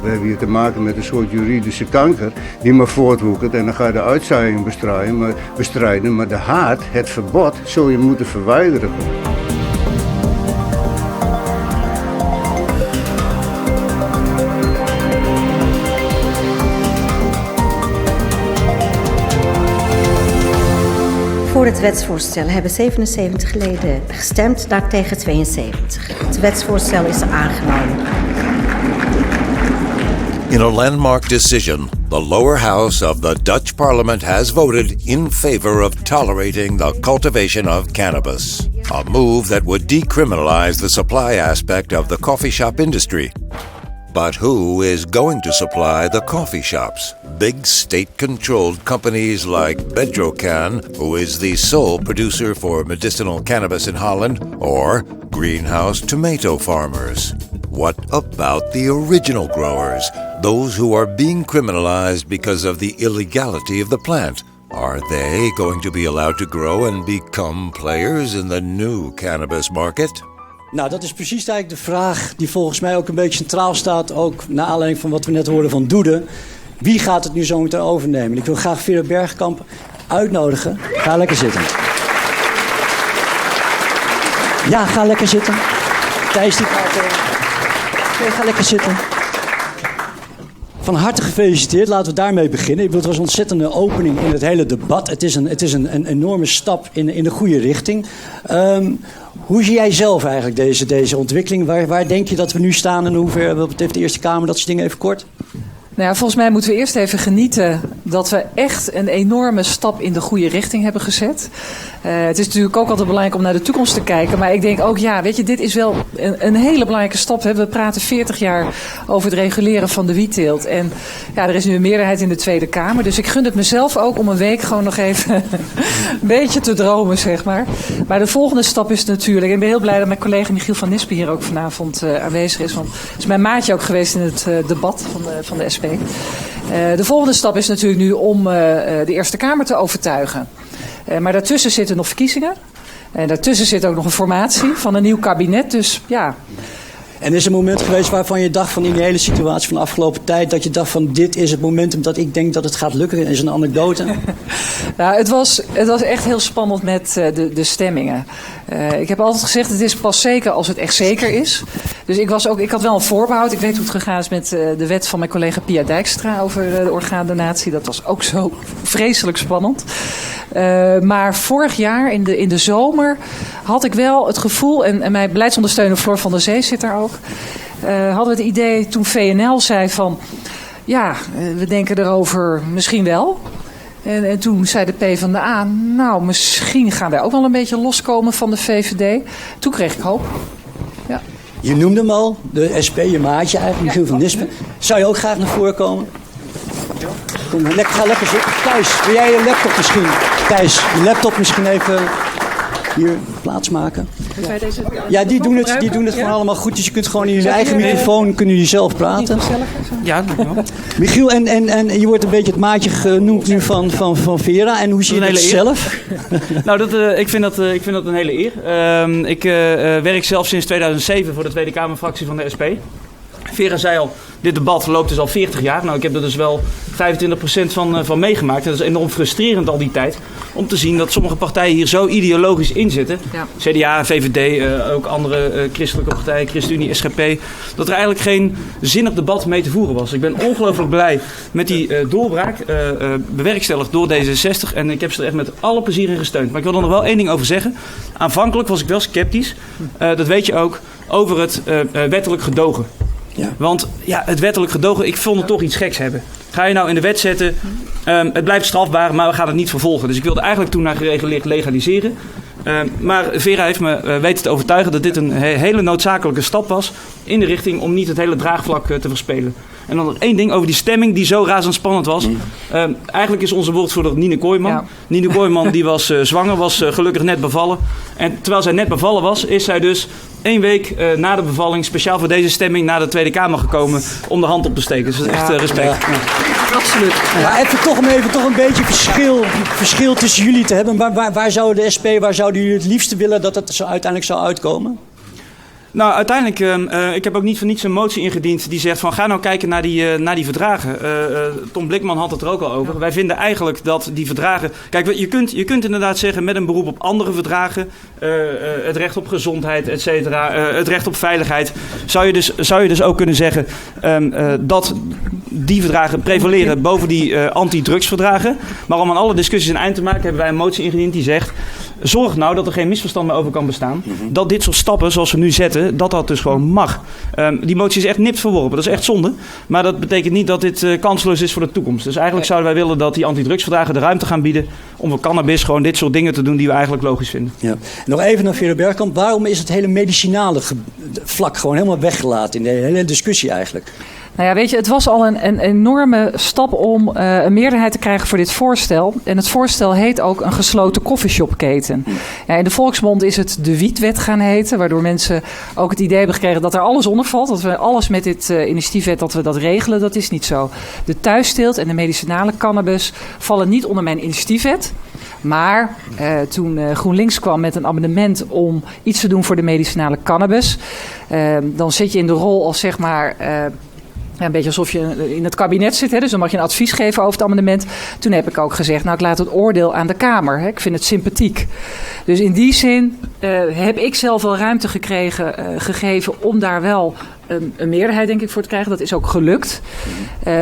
We hebben hier te maken met een soort juridische kanker die maar voortwoekert en dan ga je de uitzaaiing bestrijden, maar de haat, het verbod, zul je moeten verwijderen. Voor het wetsvoorstel hebben 77 leden gestemd, daartegen 72. Het wetsvoorstel is aangenomen. In a landmark decision, the lower house of the Dutch parliament has voted in favor of tolerating the cultivation of cannabis, a move that would decriminalize the supply aspect of the coffee shop industry. But who is going to supply the coffee shops? Big state-controlled companies like Bedrocan, who is the sole producer for medicinal cannabis in Holland, or greenhouse tomato farmers? What about the original growers, those who are being criminalized because of the illegality of the plant? Are they going to be allowed to grow and become players in the new cannabis market? Nou, dat is precies eigenlijk de vraag die volgens mij ook een beetje centraal staat, ook naar aanleiding van wat we net hoorden van Doede. Wie gaat het nu zo meteen overnemen? Ik wil graag Vera Bergkamp uitnodigen. Ga lekker zitten. Ja, ga lekker zitten. Thijs, die gaat... ga lekker zitten. Van harte gefeliciteerd. Laten we daarmee beginnen. Het was een ontzettende opening in het hele debat. Het is een enorme stap in de goede richting. Hoe zie jij zelf eigenlijk deze ontwikkeling? Waar denk je dat we nu staan en hoe ver betreft de Eerste Kamer? Dat soort dingen even kort. Nou ja, volgens mij moeten we eerst even genieten dat we echt een enorme stap in de goede richting hebben gezet. Het is natuurlijk ook altijd belangrijk om naar de toekomst te kijken. Maar ik denk ook, ja, weet je, dit is wel een hele belangrijke stap. We praten 40 jaar over het reguleren van de wietteelt. En ja, er is nu een meerderheid in de Tweede Kamer. Dus ik gun het mezelf ook om een week gewoon nog even een beetje te dromen, zeg maar. Maar de volgende stap is natuurlijk... Ik ben heel blij dat mijn collega Michiel van Nispen hier ook vanavond aanwezig is. Want het is mijn maatje ook geweest in het debat van de SP. De volgende stap is natuurlijk nu om de Eerste Kamer te overtuigen. Maar daartussen zitten nog verkiezingen. En daartussen zit ook nog een formatie van een nieuw kabinet. Dus ja... En is er een moment geweest waarvan je dacht van in die hele situatie van de afgelopen tijd... dat je dacht van dit is het momentum dat ik denk dat het gaat lukken? Is een anekdote? Nou, het was echt heel spannend met de stemmingen. Ik heb altijd gezegd het is pas zeker als het echt zeker is. Dus ik had wel een voorbehoud. Ik weet hoe het gegaan is met de wet van mijn collega Pia Dijkstra over de orgaandonatie. Dat was ook zo vreselijk spannend. Maar vorig jaar in de zomer had ik wel het gevoel... en mijn beleidsondersteuner Floor van der Zee zit daar ook... hadden we het idee toen VNL zei van... ja, we denken erover misschien wel... En toen zei de PvdA, nou, misschien gaan wij ook wel een beetje loskomen van de VVD. Toen kreeg ik hoop. Ja. Je noemde hem al, de SP, je maatje eigenlijk, Michiel van Nispen. Zou je ook graag naar voren komen? Kom, ga lekker zitten. Thijs, wil jij je laptop misschien? Thijs, je laptop misschien even hier plaatsmaken. Ja, die doen het gewoon allemaal goed. Dus je kunt gewoon in je eigen microfoon kunnen jullie zelf praten. Ja, Michiel, en je wordt een beetje het maatje genoemd nu van Vera. En hoe zie je dat zelf? Nou, ik vind dat een hele eer. Ik werk zelf sinds 2007 voor de Tweede Kamerfractie van de SP. Vera zei al, dit debat loopt dus al 40 jaar. Nou, ik heb er dus wel 25% van meegemaakt. En dat is enorm frustrerend al die tijd. Om te zien dat sommige partijen hier zo ideologisch in zitten. Ja. CDA, VVD, ook andere christelijke partijen, ChristenUnie, SGP. Dat er eigenlijk geen zinnig debat mee te voeren was. Ik ben ongelooflijk blij met die doorbraak. Bewerkstelligd door D66. En ik heb ze er echt met alle plezier in gesteund. Maar ik wil er nog wel één ding over zeggen. Aanvankelijk was ik wel sceptisch. Dat weet je ook. Over het wettelijk gedogen. Ja. Want ja, het wettelijk gedogen, ik vond het toch iets geks hebben. Ga je nou in de wet zetten, het blijft strafbaar, maar we gaan het niet vervolgen. Dus ik wilde eigenlijk toen naar geregeld legaliseren. Maar Vera heeft me weten te overtuigen dat dit een hele noodzakelijke stap was in de richting om niet het hele draagvlak te verspelen. En dan nog één ding over die stemming die zo razendspannend was. Eigenlijk is onze woordvoerder Nine Kooijman. Ja. Nine Kooijman die was zwanger, was gelukkig net bevallen. En terwijl zij net bevallen was, is zij dus 1 week na de bevalling speciaal voor deze stemming naar de Tweede Kamer gekomen om de hand op te steken. Dus dat is echt respect. Ja. Ja. Absoluut. Ja, even toch een beetje verschil tussen jullie te hebben. Waar zouden de SP, waar zouden jullie het liefste willen dat het zo uiteindelijk zou uitkomen? Nou, uiteindelijk, ik heb ook niet voor niets een motie ingediend die zegt van ga nou kijken naar die verdragen. Tom Blikman had het er ook al over. Wij vinden eigenlijk dat die verdragen... Kijk, je kunt inderdaad zeggen met een beroep op andere verdragen, het recht op gezondheid, et cetera, het recht op veiligheid, zou je dus ook kunnen zeggen dat die verdragen prevaleren boven die anti-drugsverdragen. Maar om aan alle discussies een eind te maken, hebben wij een motie ingediend die zegt, zorg nou dat er geen misverstand meer over kan bestaan. Dat dit soort stappen, zoals we nu zetten, dat dus gewoon mag. Die motie is echt nipt verworpen. Dat is echt zonde. Maar dat betekent niet dat dit kansloos is voor de toekomst. Dus eigenlijk zouden wij willen dat die antidrugsverdragen de ruimte gaan bieden om voor cannabis gewoon dit soort dingen te doen die we eigenlijk logisch vinden. Ja. Nog even naar Vera Bergkamp. Waarom is het hele medicinale vlak gewoon helemaal weggelaten in de hele discussie eigenlijk? Nou ja, weet je, het was al een enorme stap om een meerderheid te krijgen voor dit voorstel. En het voorstel heet ook een gesloten coffeeshopketen. Ja, in de volksmond is het de wietwet gaan heten, waardoor mensen ook het idee hebben gekregen dat er alles onder valt. Dat we alles met dit initiatiefwet, dat we dat regelen, dat is niet zo. De thuisteelt en de medicinale cannabis vallen niet onder mijn initiatiefwet. Maar toen GroenLinks kwam met een amendement om iets te doen voor de medicinale cannabis, dan zit je in de rol als zeg maar... een beetje alsof je in het kabinet zit, hè? Dus dan mag je een advies geven over het amendement. Toen heb ik ook gezegd, nou ik laat het oordeel aan de Kamer. Hè? Ik vind het sympathiek. Dus in die zin heb ik zelf wel ruimte gegeven om daar wel een meerderheid denk ik voor te krijgen. Dat is ook gelukt.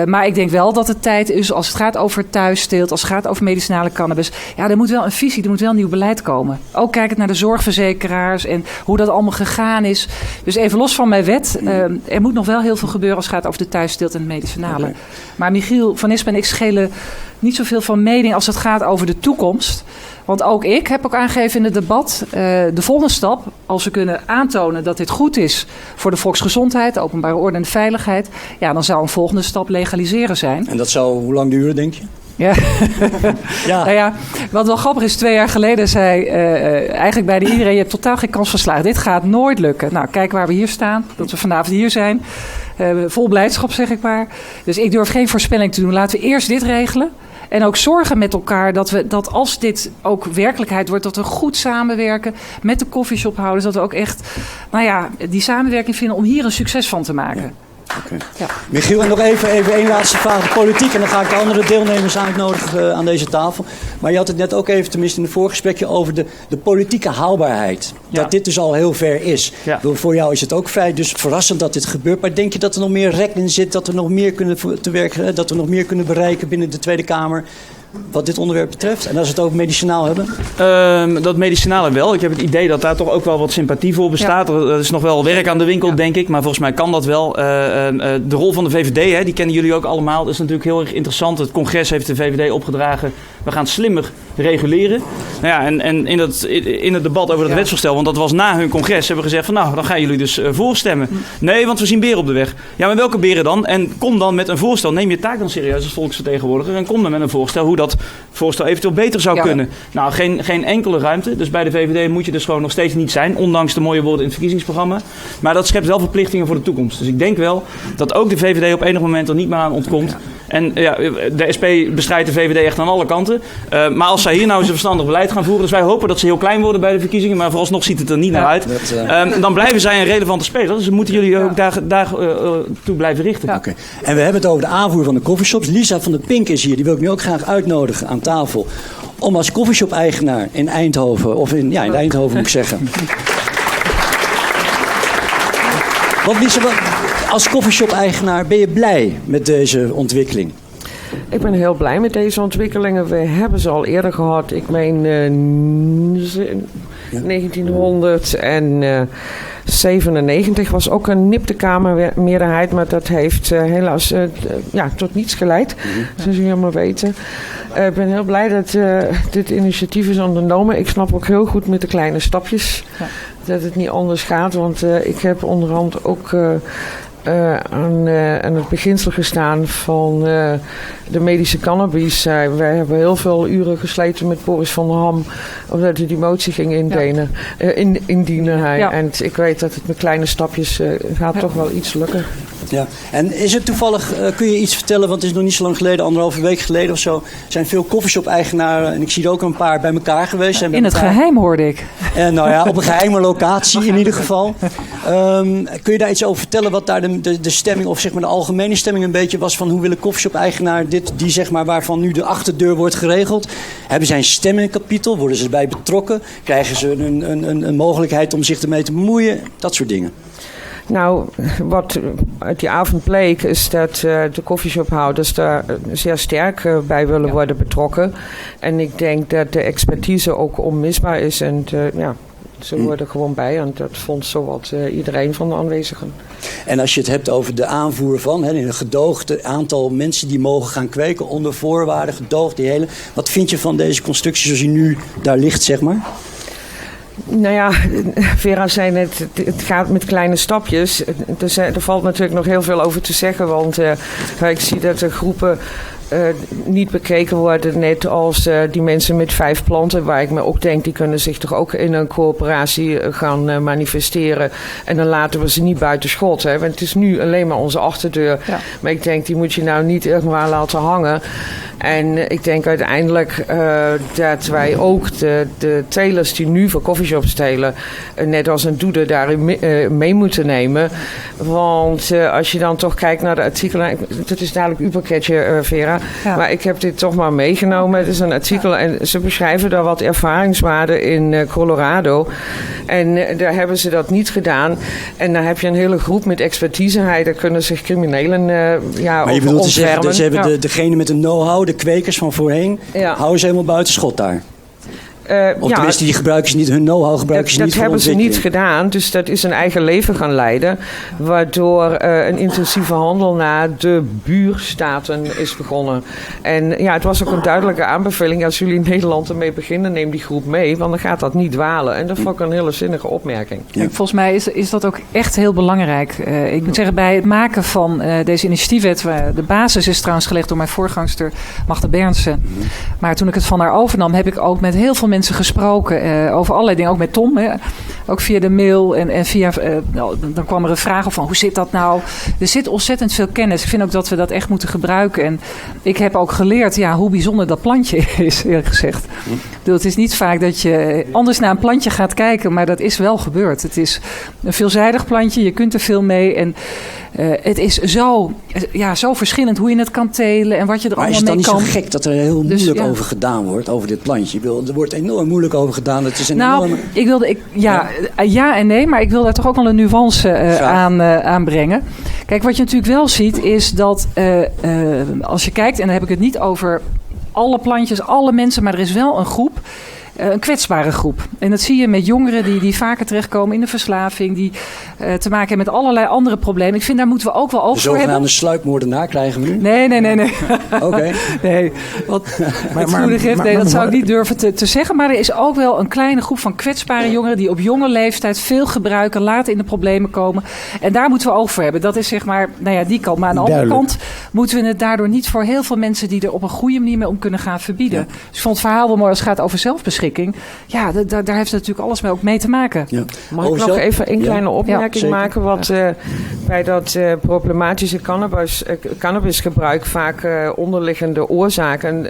Maar ik denk wel dat het tijd is als het gaat over thuisteelt, als het gaat over medicinale cannabis. Ja, er moet wel een visie, er moet wel een nieuw beleid komen. Ook kijkend naar de zorgverzekeraars en hoe dat allemaal gegaan is. Dus even los van mijn wet. Er moet nog wel heel veel gebeuren als het gaat over de thuisteelt en het medicinale. Okay. Maar Michiel van Nispen en ik schelen niet zoveel van mening als het gaat over de toekomst. Want ook ik heb ook aangegeven in het debat, de volgende stap, als we kunnen aantonen dat dit goed is voor de volksgezondheid, de openbare orde en de veiligheid, ja, dan zou een volgende stap legaliseren zijn. En dat zou hoe lang duren, denk je? Ja. Ja. Nou ja, wat wel grappig is, 2 jaar geleden zei eigenlijk bijna iedereen, je hebt totaal geen kans van slagen. Dit gaat nooit lukken. Nou, kijk waar we hier staan, dat we vanavond hier zijn. Vol blijdschap, zeg ik maar. Dus ik durf geen voorspelling te doen. Laten we eerst dit regelen. En ook zorgen met elkaar dat als dit ook werkelijkheid wordt, dat we goed samenwerken met de coffeeshophouders. Dat we ook echt, die samenwerking vinden om hier een succes van te maken. Ja. Okay. Ja. Michiel, en nog even één laatste vraag. De politiek, en dan ga ik de andere deelnemers uitnodigen aan deze tafel. Maar je had het net ook even, tenminste in het voorgesprekje, over de politieke haalbaarheid. Ja. Dat dit dus al heel ver is. Ja. Voor jou is het ook vrij dus verrassend dat dit gebeurt. Maar denk je dat er nog meer rek in zit, dat we nog meer dat we nog meer kunnen bereiken binnen de Tweede Kamer? Wat dit onderwerp betreft. En als we het over medicinaal hebben? Dat medicinale wel. Ik heb het idee dat daar toch ook wel wat sympathie voor bestaat. Ja. Er is nog wel werk aan de winkel, denk ik. Maar volgens mij kan dat wel. De rol van de VVD, hè, die kennen jullie ook allemaal. Dat is natuurlijk heel erg interessant. Het congres heeft de VVD opgedragen. We gaan slimmer reguleren. Nou ja, en in het debat over dat wetsvoorstel, want dat was na hun congres, hebben we gezegd van nou, dan gaan jullie dus voorstemmen. Nee, want we zien beren op de weg. Ja, maar welke beren dan? En kom dan met een voorstel. Neem je taak dan serieus als volksvertegenwoordiger en kom dan met een voorstel hoe dat voorstel eventueel beter zou kunnen. Nou, geen enkele ruimte. Dus bij de VVD moet je dus gewoon nog steeds niet zijn, ondanks de mooie woorden in het verkiezingsprogramma. Maar dat schept wel verplichtingen voor de toekomst. Dus ik denk wel dat ook de VVD op enig moment er niet meer aan ontkomt. En ja, de SP bestrijdt de VVD echt aan alle kanten. Maar als zij hier nou eens een verstandig beleid gaan voeren, dus wij hopen dat ze heel klein worden bij de verkiezingen, maar vooralsnog ziet het er niet naar uit. Dan blijven zij een relevante speler. Dus we moeten jullie ook daar toe blijven richten. Ja. Okay. En we hebben het over de aanvoer van de coffeeshops. Lisa van der Pink is hier. Die wil ik nu ook graag uitnodigen aan tafel. Om als coffeeshop-eigenaar in Eindhoven, of in Eindhoven moet ik zeggen. Want Lisa, als coffeeshop-eigenaar ben je blij met deze ontwikkeling? Ik ben heel blij met deze ontwikkelingen. We hebben ze al eerder gehad. Ik meen 1997 was ook een nipte kamermeerderheid, maar dat heeft helaas tot niets geleid, zoals jullie allemaal weten. Ik ben heel blij dat dit initiatief is ondernomen. Ik snap ook heel goed met de kleine stapjes dat het niet anders gaat, want ik heb onderhand ook aan het beginsel gestaan van de medische cannabis. Wij hebben heel veel uren gesleten met Boris van der Ham omdat hij die motie ging indienen. En ik weet dat het met kleine stapjes gaat toch wel iets lukken. Ja, en is het toevallig, kun je iets vertellen, want het is nog niet zo lang geleden, 1,5 week geleden of zo, zijn veel coffeeshop-eigenaren, en ik zie er ook een paar bij elkaar geweest. Zijn In het geheim hoorde ik. En nou ja, op een geheime locatie in ieder geval. Kun je daar iets over vertellen, wat daar de stemming, of zeg maar de algemene stemming een beetje was van hoe wil een coffeeshop-eigenaar die zeg maar waarvan nu de achterdeur wordt geregeld? Hebben zij een stem in een kapitel? Worden ze erbij betrokken? Krijgen ze een mogelijkheid om zich ermee te bemoeien? Dat soort dingen. Nou, wat uit die avond bleek is dat de coffeeshophouders daar zeer sterk bij willen worden betrokken. En ik denk dat de expertise ook onmisbaar is. En ze worden gewoon bij. En dat vond zowat iedereen van de aanwezigen. En als je het hebt over de aanvoer van, in een gedoogd aantal mensen die mogen gaan kweken onder voorwaarden, gedoogd die hele. Wat vind je van deze constructie zoals die nu daar ligt, zeg maar? Nou ja, Vera zei net, het gaat met kleine stapjes. Er valt natuurlijk nog heel veel over te zeggen, want ik zie dat de groepen niet bekeken worden, net als die mensen met 5 planten, waar ik me ook denk, die kunnen zich toch ook in een coöperatie gaan manifesteren. En dan laten we ze niet buiten schot. Hè? Want het is nu alleen maar onze achterdeur. Ja. Maar ik denk, die moet je nou niet irgendwaar laten hangen. En ik denk uiteindelijk dat wij ook de telers die nu voor coffeeshops telen, net als een doede daarin mee moeten nemen. Want als je dan toch kijkt naar de artikelen, dat is dadelijk uw pakketje, Vera. Ja. Maar ik heb dit toch maar meegenomen. Het is een artikel en ze beschrijven daar wat ervaringswaarden in Colorado. En daar hebben ze dat niet gedaan. En dan heb je een hele groep met expertise. Daar kunnen zich criminelen maar je bedoelt te zeggen dat ze hebben degene met de know-how, de kwekers van voorheen, houden ze helemaal buiten schot daar? Of tenminste, die gebruiken ze niet, hun know-how gebruiken ze niet voor ontwikkeling. Dat hebben ze niet gedaan, dus dat is een eigen leven gaan leiden. Waardoor een intensieve handel naar de buurstaten is begonnen. En ja, het was ook een duidelijke aanbeveling. Als jullie in Nederland ermee beginnen, neem die groep mee. Want dan gaat dat niet dwalen. En dat vond ik een hele zinnige opmerking. Ja. Volgens mij is dat ook echt heel belangrijk. Ik moet zeggen, bij het maken van deze initiatiefwet, de basis is trouwens gelegd door mijn voorgangster Magda Berndsen. Maar toen ik het van haar overnam, heb ik ook met heel veel mensen gesproken over allerlei dingen. Ook met Tom, ook via de mail en via... dan kwam er een vraag op van, hoe zit dat nou? Er zit ontzettend veel kennis. Ik vind ook dat we dat echt moeten gebruiken. En ik heb ook geleerd hoe bijzonder dat plantje is, eerlijk gezegd. Het is niet vaak dat je anders naar een plantje gaat kijken, maar dat is wel gebeurd. Het is een veelzijdig plantje, je kunt er veel mee en het is zo verschillend hoe je het kan telen en wat je er allemaal mee kan. Maar is het dan niet zo gek dat er heel moeilijk over gedaan wordt, over dit plantje? Er wordt enorm moeilijk over gedaan. Het is een enorme... Ja en nee, maar ik wil daar toch ook wel een nuance aan brengen. Kijk, wat je natuurlijk wel ziet is dat als je kijkt, en dan heb ik het niet over alle plantjes, alle mensen, maar er is wel een groep. Een kwetsbare groep. En dat zie je met jongeren die vaker terechtkomen in de verslaving, die te maken hebben met allerlei andere problemen. Ik vind, daar moeten we ook wel over hebben. De zogenaamde sluipmoordenaar krijgen we nu? Nee. Oké. Nee, dat zou ik niet durven te zeggen. Maar er is ook wel een kleine groep van kwetsbare jongeren die op jonge leeftijd veel gebruiken, later in de problemen komen. En daar moeten we oog voor hebben. Dat is zeg maar, die kant. Maar aan de andere kant moeten we het daardoor niet voor heel veel mensen die er op een goede manier mee om kunnen gaan verbieden. Ja. Dus ik vond het verhaal wel mooi als het gaat over zelfbeschikking. Ja, daar heeft het natuurlijk alles mee ook mee te maken. Ja. Mag ik nog even een kleine opmerking maken? Wat bij dat problematische cannabisgebruik vaak onderliggende oorzaken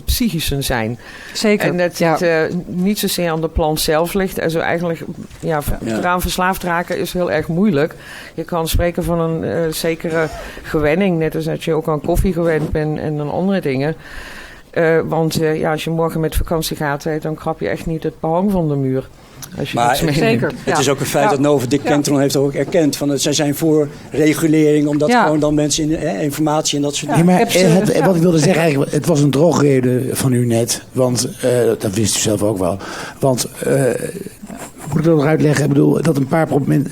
psychische zijn. Zeker. En dat het niet zozeer aan de plant zelf ligt. Also eigenlijk, eraan verslaafd raken is heel erg moeilijk. Je kan spreken van een zekere gewenning. Net als dat je ook aan koffie gewend bent en aan andere dingen. Want als je morgen met vakantie gaat, dan krap je echt niet het behang van de muur. Zeker. Het is ook een feit dat Nova Dick Kentron heeft ook erkend. Zij zijn voor regulering, omdat gewoon dan mensen informatie en dat soort dingen. Maar wat ik wilde zeggen eigenlijk, het was een drogreden van u net. Want, dat wist u zelf ook wel. Want... moet ik dat nog uitleggen? Ik bedoel, dat een paar problemen...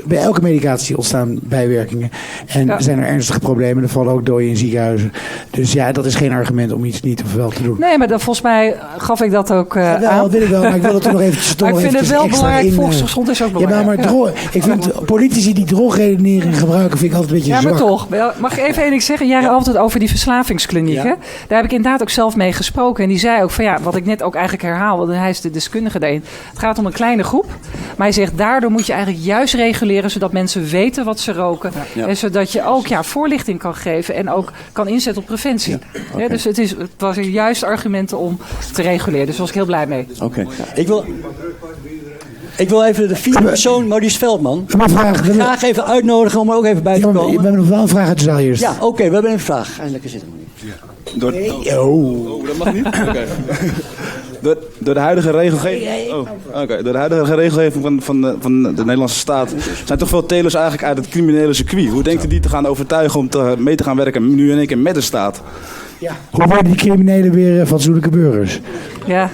Bij elke medicatie ontstaan bijwerkingen. En zijn er ernstige problemen. Er vallen ook doden in ziekenhuizen. Dus dat is geen argument om iets niet of wel te doen. Nee, maar volgens mij gaf ik dat ook aan. Dat wil ik wel, maar ik wil het er nog eventjes maar ik vind het wel belangrijk. Volksgezond is ook belangrijk. Ik vind politici die drogredenering gebruiken, vind ik altijd een beetje zwak. Maar toch. Mag ik even één ding zeggen? Jij had altijd over die verslavingskliniek. Hè? Daar heb ik inderdaad ook zelf mee gesproken. En die zei ook van wat ik net ook eigenlijk herhaal, want hij is de deskundige daarin. Het gaat om een kleine groep. groep. Maar hij zegt, daardoor moet je eigenlijk juist reguleren, zodat mensen weten wat ze roken. Ja. En zodat je ook voorlichting kan geven en ook kan inzetten op preventie. Ja. Okay. Ja, dus het was juist argumenten om te reguleren. Dus daar was ik heel blij mee. Okay. Ik wil even de vierde persoon, Maurice Veldman, graag even uitnodigen om er ook even bij te komen. We hebben nog wel een vraag uit de zaal eerst. Ja, oké, we hebben een vraag. Ga lekker zitten, Maurice. Dat mag niet? Okay. Door de huidige regelgeving. Door de huidige regelgeving van de Nederlandse staat zijn toch veel telers eigenlijk uit het criminele circuit. Hoe denkt u die te gaan overtuigen om mee te gaan werken nu in één keer met de staat? Ja. Hoe worden die criminelen weer fatsoenlijke burgers? Ja.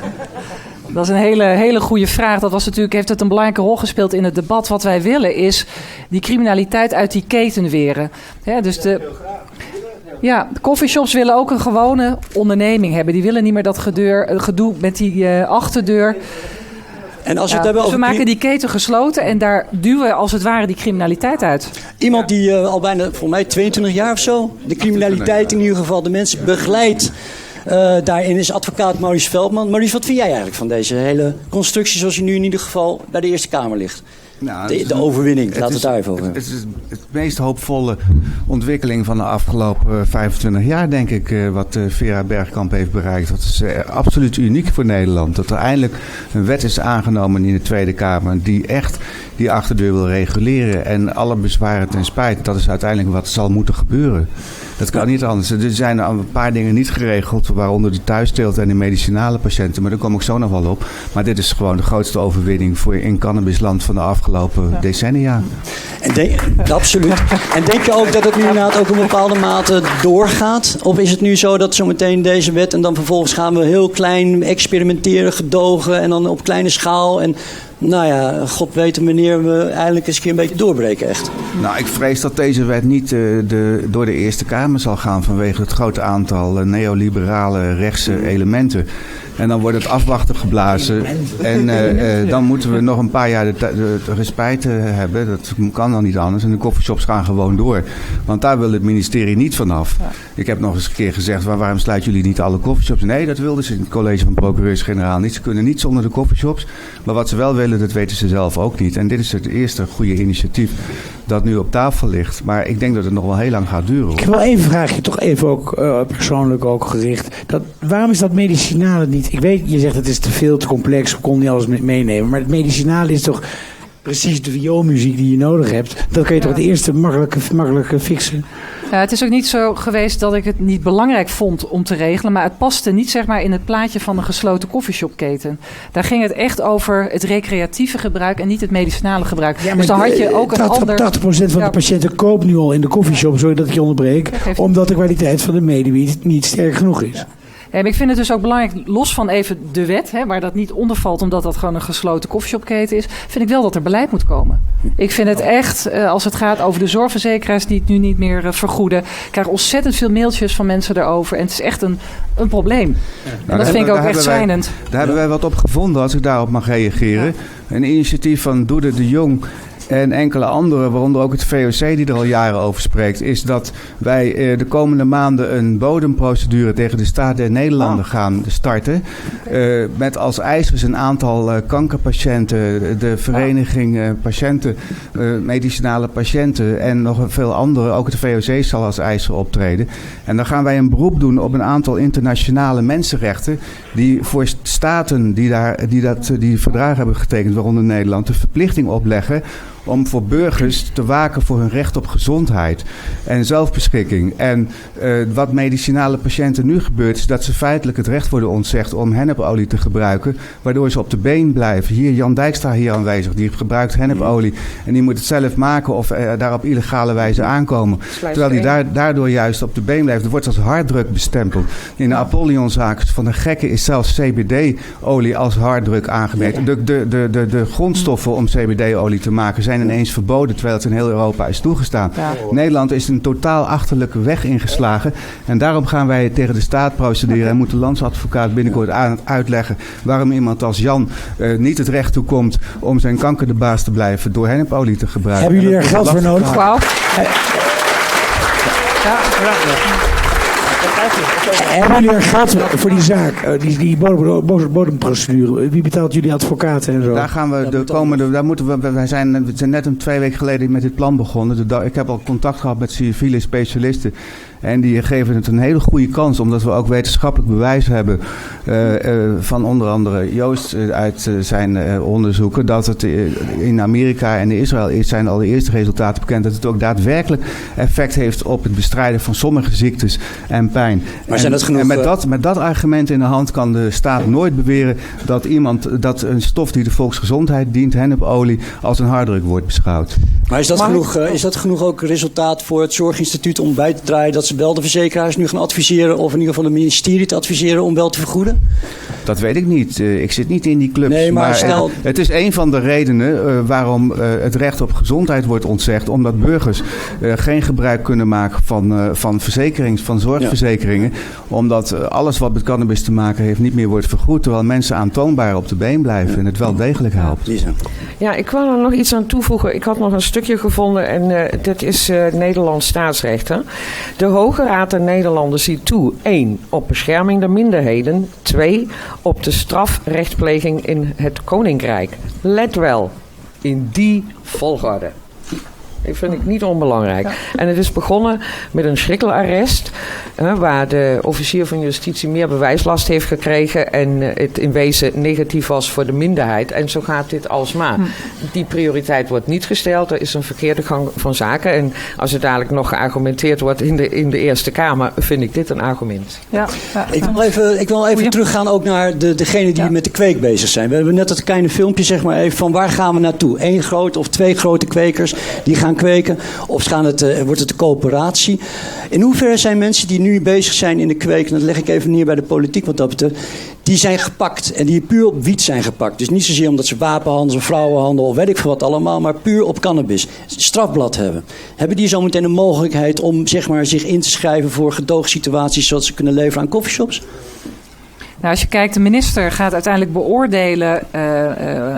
Dat is een hele goede vraag. Dat heeft het een belangrijke rol gespeeld in het debat. Wat wij willen is die criminaliteit uit die keten weren. Ja, dus de coffeeshops willen ook een gewone onderneming hebben. Die willen niet meer dat gedoe met die achterdeur. En als we maken die keten gesloten en daar duwen we als het ware die criminaliteit uit. Iemand die al bijna, voor mij 22 jaar of zo, de criminaliteit in ieder geval, de mensen begeleidt. Daarin is advocaat Maurice Veldman. Maurice, wat vind jij eigenlijk van deze hele constructie zoals die nu in ieder geval bij de Eerste Kamer ligt? Nou, de overwinning, laten we het daar even over hebben. Het is het meest hoopvolle ontwikkeling van de afgelopen 25 jaar, denk ik, wat Vera Bergkamp heeft bereikt. Dat is absoluut uniek voor Nederland. Dat er eindelijk een wet is aangenomen in de Tweede Kamer die echt die achterdeur wil reguleren. En alle bezwaren ten spijt, dat is uiteindelijk wat zal moeten gebeuren. Dat kan niet anders. Er zijn een paar dingen niet geregeld, waaronder de thuisteelt en de medicinale patiënten. Maar daar kom ik zo nog wel op. Maar dit is gewoon de grootste overwinning in cannabisland van de afgelopen decennia. Absoluut. En denk je ook dat het nu inderdaad ook in bepaalde mate doorgaat? Of is het nu zo dat zometeen deze wet en dan vervolgens gaan we heel klein experimenteren, gedogen en dan op kleine schaal en... Nou ja, God weet wanneer we eindelijk eens een keer een beetje doorbreken echt. Nou, ik vrees dat deze wet niet door de Eerste Kamer zal gaan vanwege het grote aantal neoliberale rechtse elementen. En dan wordt het afwachten geblazen. En dan moeten we nog een paar jaar de respijt hebben. Dat kan dan niet anders. En de coffeeshops gaan gewoon door. Want daar wil het ministerie niet vanaf. Ja. Ik heb nog eens een keer gezegd, waarom sluiten jullie niet alle coffeeshops? Nee, dat wilden ze in het college van procureurs-generaal niet. Ze kunnen niet zonder de coffeeshops. Maar wat ze wel willen, dat weten ze zelf ook niet. En dit is het eerste goede initiatief dat nu op tafel ligt. Maar ik denk dat het nog wel heel lang gaat duren. Ik heb wel één vraagje, toch even ook persoonlijk ook gericht. Waarom is dat medicinale niet? Ik weet, je zegt het is te veel, te complex, we konden niet alles meenemen. Maar het medicinale is toch precies de vioolmuziek die je nodig hebt. Dat kan je toch het eerste makkelijke fixen? Ja, het is ook niet zo geweest dat ik het niet belangrijk vond om te regelen. Maar het paste niet zeg maar in het plaatje van een gesloten coffeeshopketen. Daar ging het echt over het recreatieve gebruik en niet het medicinale gebruik. Ja, dus dan had je ook een ander... 80% van de patiënten koopt nu al in de coffeeshop, sorry dat ik je onderbreek. Omdat de kwaliteit van de medewiet niet sterk genoeg is. Ja, ik vind het dus ook belangrijk, los van even de wet, waar dat niet onder valt omdat dat gewoon een gesloten coffeeshopketen is, vind ik wel dat er beleid moet komen. Ik vind het echt, als het gaat over de zorgverzekeraars die het nu niet meer vergoeden, ik krijg ontzettend veel mailtjes van mensen daarover en het is echt een probleem. En dat vind ik ook echt schrijnend. Daar hebben wij wat op gevonden, als ik daarop mag reageren. Ja. Een initiatief van Doede de Jong en enkele anderen, waaronder ook het VOC die er al jaren over spreekt, is dat wij de komende maanden een bodemprocedure tegen de staat der Nederlanden gaan starten. Met als eisers een aantal kankerpatiënten, de vereniging patiënten, medicinale patiënten en nog veel andere. Ook het VOC zal als eiser optreden. En dan gaan wij een beroep doen op een aantal internationale mensenrechten die voor staten die verdragen hebben getekend, waaronder Nederland, de verplichting opleggen om voor burgers te waken voor hun recht op gezondheid en zelfbeschikking. En wat medicinale patiënten nu gebeurt, is dat ze feitelijk het recht worden ontzegd om hennepolie te gebruiken, waardoor ze op de been blijven. Hier, Jan Dijkstra hier aanwezig, die gebruikt hennepolie en die moet het zelf maken of daar op illegale wijze aankomen. Terwijl hij daardoor juist op de been blijft. Er wordt als harddruk bestempeld. In de Apollionzaak van de gekken is zelfs CBD-olie als harddruk aangemeten. De grondstoffen om CBD-olie te maken zijn ineens verboden, terwijl het in heel Europa is toegestaan. Ja. Nederland is een totaal achterlijke weg ingeslagen. En daarom gaan wij tegen de staat procederen en moet de landsadvocaat binnenkort uitleggen waarom iemand als Jan niet het recht toekomt om zijn kanker de baas te blijven door hennepolie te gebruiken. Hebben jullie er geld voor nodig? Wauw. Hebben jullie er geld voor die zaak? Die bodemprocedure. Wie betaalt jullie advocaten en zo? Daar gaan we wij zijn net 2 weken geleden met dit plan begonnen. Ik heb al contact gehad met civiele specialisten. En die geven het een hele goede kans, omdat we ook wetenschappelijk bewijs hebben van onder andere Joost uit zijn onderzoeken, dat het in Amerika en in Israël zijn al de eerste resultaten bekend, dat het ook daadwerkelijk effect heeft op het bestrijden van sommige ziektes en pijn. Maar zijn dat genoeg? En met dat argument in de hand kan de staat nooit beweren dat een stof die de volksgezondheid dient, hennepolie, als een harddruk wordt beschouwd. Maar is dat genoeg ook resultaat voor het Zorginstituut om bij te draaien dat ze wel de verzekeraars nu gaan adviseren, of in ieder geval de ministerie te adviseren om wel te vergoeden? Dat weet ik niet. Ik zit niet in die clubs. Nee, maar het is een van de redenen waarom het recht op gezondheid wordt ontzegd. Omdat burgers geen gebruik kunnen maken van zorgverzekeringen. Ja. Omdat alles wat met cannabis te maken heeft niet meer wordt vergoed. Terwijl mensen aantoonbaar op de been blijven en het wel degelijk helpt. Ja, ik wil er nog iets aan toevoegen. Ik had nog een stukje gevonden en dat is Nederlands staatsrecht. Hè? De Hoge Raad der Nederlanden ziet toe 1. op bescherming der minderheden. 2. op de strafrechtpleging in het Koninkrijk. Let wel, in die volgorde. Dat vind ik niet onbelangrijk. Ja. En het is begonnen met een schrikkelarrest, waar de officier van justitie meer bewijslast heeft gekregen en het in wezen negatief was voor de minderheid. En zo gaat dit alsmaar. Die prioriteit wordt niet gesteld. Er is een verkeerde gang van zaken. En als er dadelijk nog geargumenteerd wordt in de Eerste Kamer, vind ik dit een argument. Ja. Ik wil even teruggaan ook naar degene die met de kweek bezig zijn. We hebben net dat kleine filmpje, zeg maar even, van waar gaan we naartoe? 1 groot of 2 grote kwekers die gaan kweken, of wordt het de coöperatie? In hoeverre zijn mensen die nu bezig zijn in de kweek, en dat leg ik even neer bij de politiek wat dat betreft, die zijn gepakt en die puur op wiet zijn gepakt. Dus niet zozeer omdat ze wapenhandel of vrouwenhandel of weet ik veel wat allemaal, maar puur op cannabis. Strafblad hebben. Hebben die zometeen een mogelijkheid om zeg maar, zich in te schrijven voor gedoogsituaties zodat ze kunnen leveren aan coffeeshops? Nou, als je kijkt, de minister gaat uiteindelijk beoordelen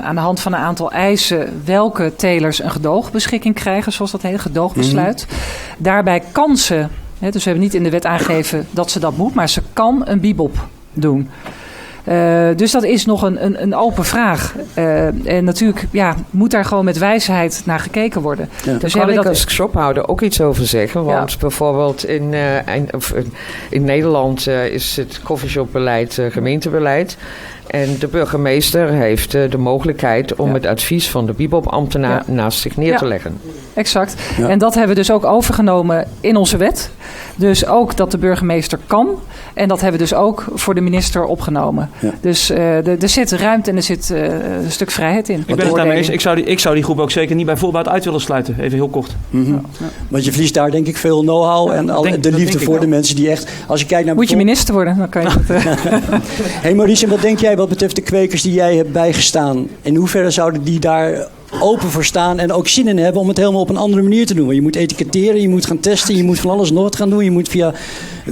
aan de hand van een aantal eisen welke telers een gedoogbeschikking krijgen, zoals dat heet, gedoogbesluit. Daarbij kan ze, dus we hebben niet in de wet aangegeven dat ze dat moet, maar ze kan een bibop doen. Dus dat is nog een open vraag. En natuurlijk moet daar gewoon met wijsheid naar gekeken worden. Ja. Dus daar kan ik als shophouder ook iets over zeggen. Want bijvoorbeeld in Nederland is het coffeeshopbeleid gemeentebeleid. En de burgemeester heeft de mogelijkheid om het advies van de bibop-ambtenaar naast zich neer te leggen. Exact. Ja. En dat hebben we dus ook overgenomen in onze wet. Dus ook dat de burgemeester kan. En dat hebben we dus ook voor de minister opgenomen. Ja. Dus er zit ruimte en er zit een stuk vrijheid in. Ik ben het daarmee eens. Ik zou die groep ook zeker niet bij voorbaat uit willen sluiten. Even heel kort. Mm-hmm. Ja. Want je verliest daar denk ik veel know-how en de liefde voor de mensen die echt... Als je kijkt naar moet je minister worden, dan kan je het... Hey Maurice, en wat denk jij wat betreft de kwekers die jij hebt bijgestaan? In hoeverre zouden die daar open voor staan en ook zin in hebben om het helemaal op een andere manier te doen? Want je moet etiketteren, je moet gaan testen, je moet van alles nog wat gaan doen. Je moet via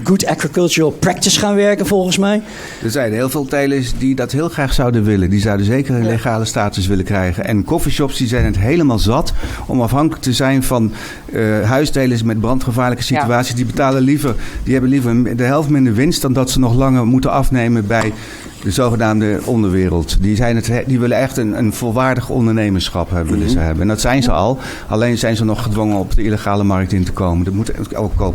good agricultural practice gaan werken volgens mij. Er zijn heel veel telers die dat heel graag zouden willen. Die zouden zeker een legale status willen krijgen. En coffeeshops die zijn het helemaal zat om afhankelijk te zijn van huistelers met brandgevaarlijke situaties. Die hebben liever de helft minder winst dan dat ze nog langer moeten afnemen bij de zogenaamde onderwereld. Die willen echt een volwaardig ondernemerschap hebben. En dat zijn ze al. Alleen zijn ze nog gedwongen op de illegale markt in te komen.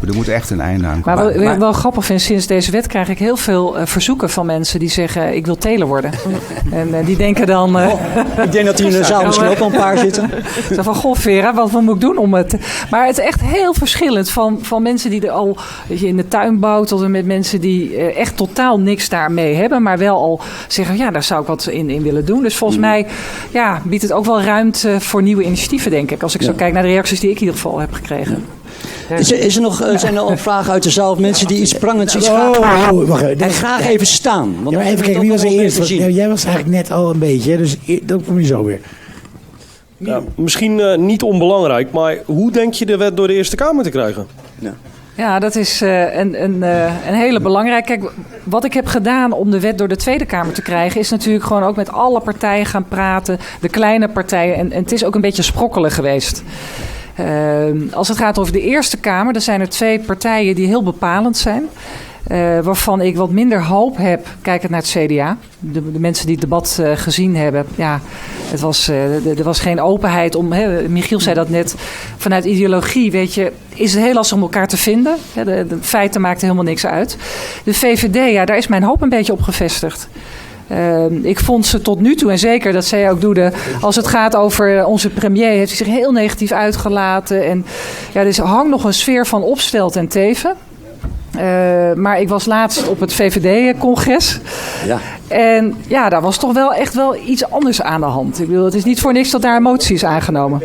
Er moet echt een einde aan komen. Maar wat ik wel grappig vind, sinds deze wet krijg ik heel veel verzoeken van mensen die zeggen, ik wil teler worden. En die denken dan... ik denk dat hier in de zaal misschien ook al een paar zitten. Zo van, goh Vera, wat moet ik doen om het... Maar het is echt heel verschillend van mensen die er al in de tuin bouwen tot en met mensen die echt totaal niks daarmee hebben, maar wel al zeggen, ja, daar zou ik wat in willen doen. Dus volgens mij biedt het ook wel ruimte voor nieuwe initiatieven, denk ik. Als ik zo kijk naar de reacties die ik in ieder geval heb gekregen. Zijn er al vragen uit de zaal of mensen die iets prangends iets vragen? Wacht even. En graag even staan. Want even kijken, wie was er eerst? Jij was eigenlijk net al een beetje, dus dat kom je zo weer. Ja, misschien niet onbelangrijk, maar hoe denk je de wet door de Eerste Kamer te krijgen? Ja, dat is een hele belangrijke. Kijk, wat ik heb gedaan om de wet door de Tweede Kamer te krijgen, is natuurlijk gewoon ook met alle partijen gaan praten, de kleine partijen. En het is ook een beetje sprokkelen geweest. Als het gaat over de Eerste Kamer, dan zijn er 2 partijen die heel bepalend zijn. Waarvan ik wat minder hoop heb, kijkend naar het CDA. De mensen die het debat gezien hebben. Ja, er was geen openheid om. Michiel zei dat net. Vanuit ideologie, weet je, is het heel lastig om elkaar te vinden. De feiten maakten helemaal niks uit. De VVD, ja, daar is mijn hoop een beetje op gevestigd. Ik vond ze tot nu toe, en zeker dat zij ook doet, als het gaat over onze premier, heeft hij zich heel negatief uitgelaten. En ja, er hangt nog een sfeer van opstelt en teven. Maar ik was laatst op het VVD-congres. Ja. En ja, daar was toch wel echt wel iets anders aan de hand. Ik bedoel, het is niet voor niks dat daar motie is aangenomen.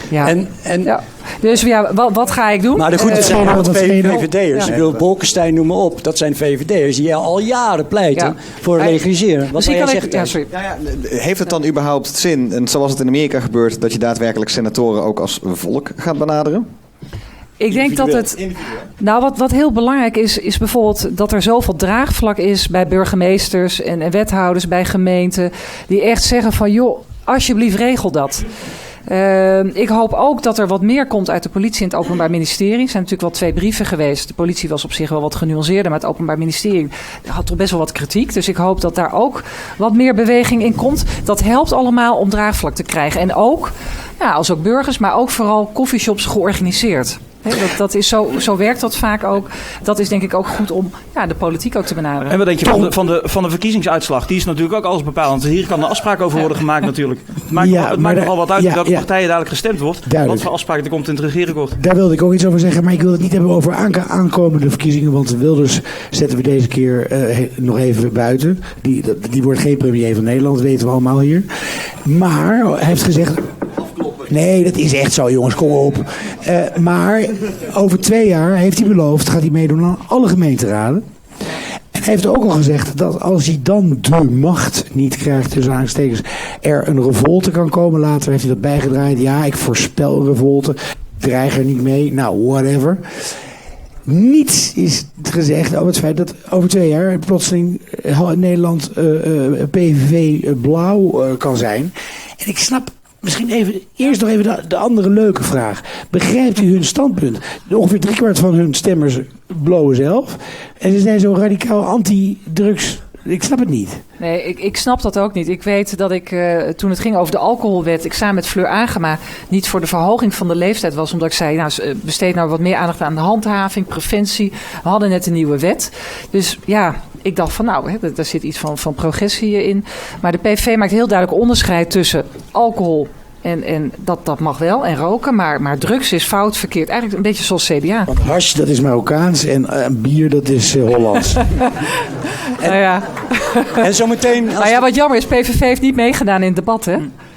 Ja. Ja. Dus ja, wat ga ik doen? Maar goed, het zijn allemaal VVD'ers. Ik wil Bolkestein noem maar op. Dat zijn VVD'ers die al jaren pleiten voor legaliseren. Wat jij zegt, heeft het dan überhaupt zin, en zoals het in Amerika gebeurt, dat je daadwerkelijk senatoren ook als volk gaat benaderen? Ik denk dat het. Nou, wat heel belangrijk is bijvoorbeeld dat er zoveel draagvlak is bij burgemeesters en wethouders bij gemeenten. Die echt zeggen van joh, alsjeblieft regel dat. Ik hoop ook dat er wat meer komt uit de politie en het Openbaar Ministerie. Er zijn natuurlijk wel 2 brieven geweest. De politie was op zich wel wat genuanceerder, maar het Openbaar Ministerie had toch best wel wat kritiek. Dus ik hoop dat daar ook wat meer beweging in komt. Dat helpt allemaal om draagvlak te krijgen. En ook, ja, als ook burgers, maar ook vooral coffeeshops georganiseerd. Dat is zo werkt dat vaak ook. Dat is denk ik ook goed om de politiek ook te benaderen. En wat denk je van de verkiezingsuitslag? Die is natuurlijk ook alles bepalend. Hier kan een afspraak over worden gemaakt natuurlijk. Het maakt nogal wat uit welke partijen dadelijk gestemd wordt. Duidelijk. Wat voor afspraak er komt in het regeerakkoord. Daar wilde ik ook iets over zeggen. Maar ik wil het niet hebben over aankomende verkiezingen. Want Wilders zetten we deze keer nog even buiten. Die wordt geen premier van Nederland. Dat weten we allemaal hier. Maar hij heeft gezegd... Nee, dat is echt zo, jongens, kom op. Maar over 2 jaar heeft hij beloofd, gaat hij meedoen aan alle gemeenteraden. En hij heeft ook al gezegd dat als hij dan de macht niet krijgt, tussen aanstekens, er een revolte kan komen. Later heeft hij dat bijgedraaid. Ja, ik voorspel een revolte. Ik dreig er niet mee. Nou, whatever. Niets is gezegd over het feit dat over 2 jaar plotseling Nederland PVV blauw kan zijn. En ik snap... Misschien eerst nog even de andere leuke vraag. Begrijpt u hun standpunt? Ongeveer 3/4 van hun stemmers blowen zelf. En ze zijn zo radicaal anti-drugs. Ik snap het niet. Nee, ik snap dat ook niet. Ik weet dat ik, toen het ging over de alcoholwet, ik samen met Fleur Agema niet voor de verhoging van de leeftijd was. Omdat ik zei, besteed nou wat meer aandacht aan de handhaving, preventie. We hadden net een nieuwe wet. Dus ja, ik dacht van daar zit iets van progressie in. Maar de PVV maakt heel duidelijk onderscheid tussen alcohol en dat mag wel en roken. Maar drugs is fout, verkeerd. Eigenlijk een beetje zoals CDA. Want hash, dat is Marokkaans en bier, dat is Hollands. En zometeen... wat jammer is, PVV heeft niet meegedaan in het debat, hè?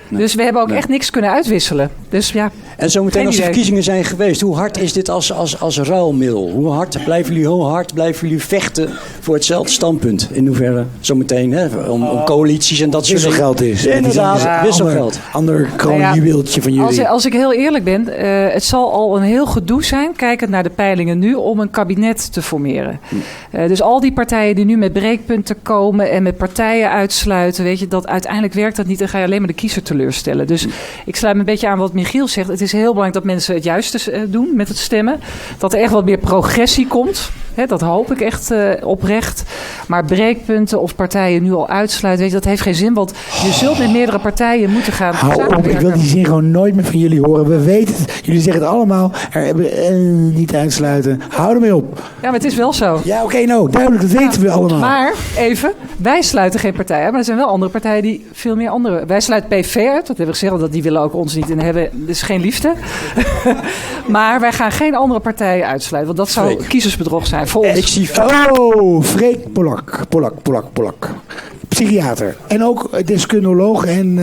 Dus we hebben ook echt niks kunnen uitwisselen. Dus ja. En zometeen als de verkiezingen zijn geweest, hoe hard is dit als ruilmiddel? Hoe hard blijven jullie vechten voor hetzelfde standpunt? In hoeverre zometeen, om coalities en dat soort dingen. Wisselgeld is. Inderdaad, wisselgeld. Ander kroonjuweeltje van jullie. Als ik heel eerlijk ben, het zal al een heel gedoe zijn, kijkend naar de peilingen nu, om een kabinet te formeren. Dus al die partijen die nu met breekpunten komen en met partijen uitsluiten, weet je, dat uiteindelijk werkt dat niet en ga je alleen maar de kiezer teleurstellen. Dus ik sluit me een beetje aan wat Michiel zegt. Het is heel belangrijk dat mensen het juiste doen met het stemmen. Dat er echt wat meer progressie komt. Dat hoop ik echt oprecht. Maar breekpunten of partijen nu al uitsluiten, weet je, dat heeft geen zin. Want je zult met meerdere partijen moeten gaan samenwerken. Ik wil die zin gewoon nooit meer van jullie horen. We weten het. Jullie zeggen het allemaal. Niet uitsluiten. Hou ermee op. Ja, maar het is wel zo. Ja, oké, duidelijk. Dat weten we allemaal. Maar even, wij sluiten geen partijen. Maar er zijn wel andere partijen die veel meer andere... Wij sluiten PV uit. Dat hebben we gezegd, dat die willen ook ons niet in hebben. Dus geen liefde. Maar wij gaan geen andere partijen uitsluiten. Want dat zou kiezersbedrog zijn voor ons. Ik zie... Freek Polak. Psychiater. En ook deskundeloog. En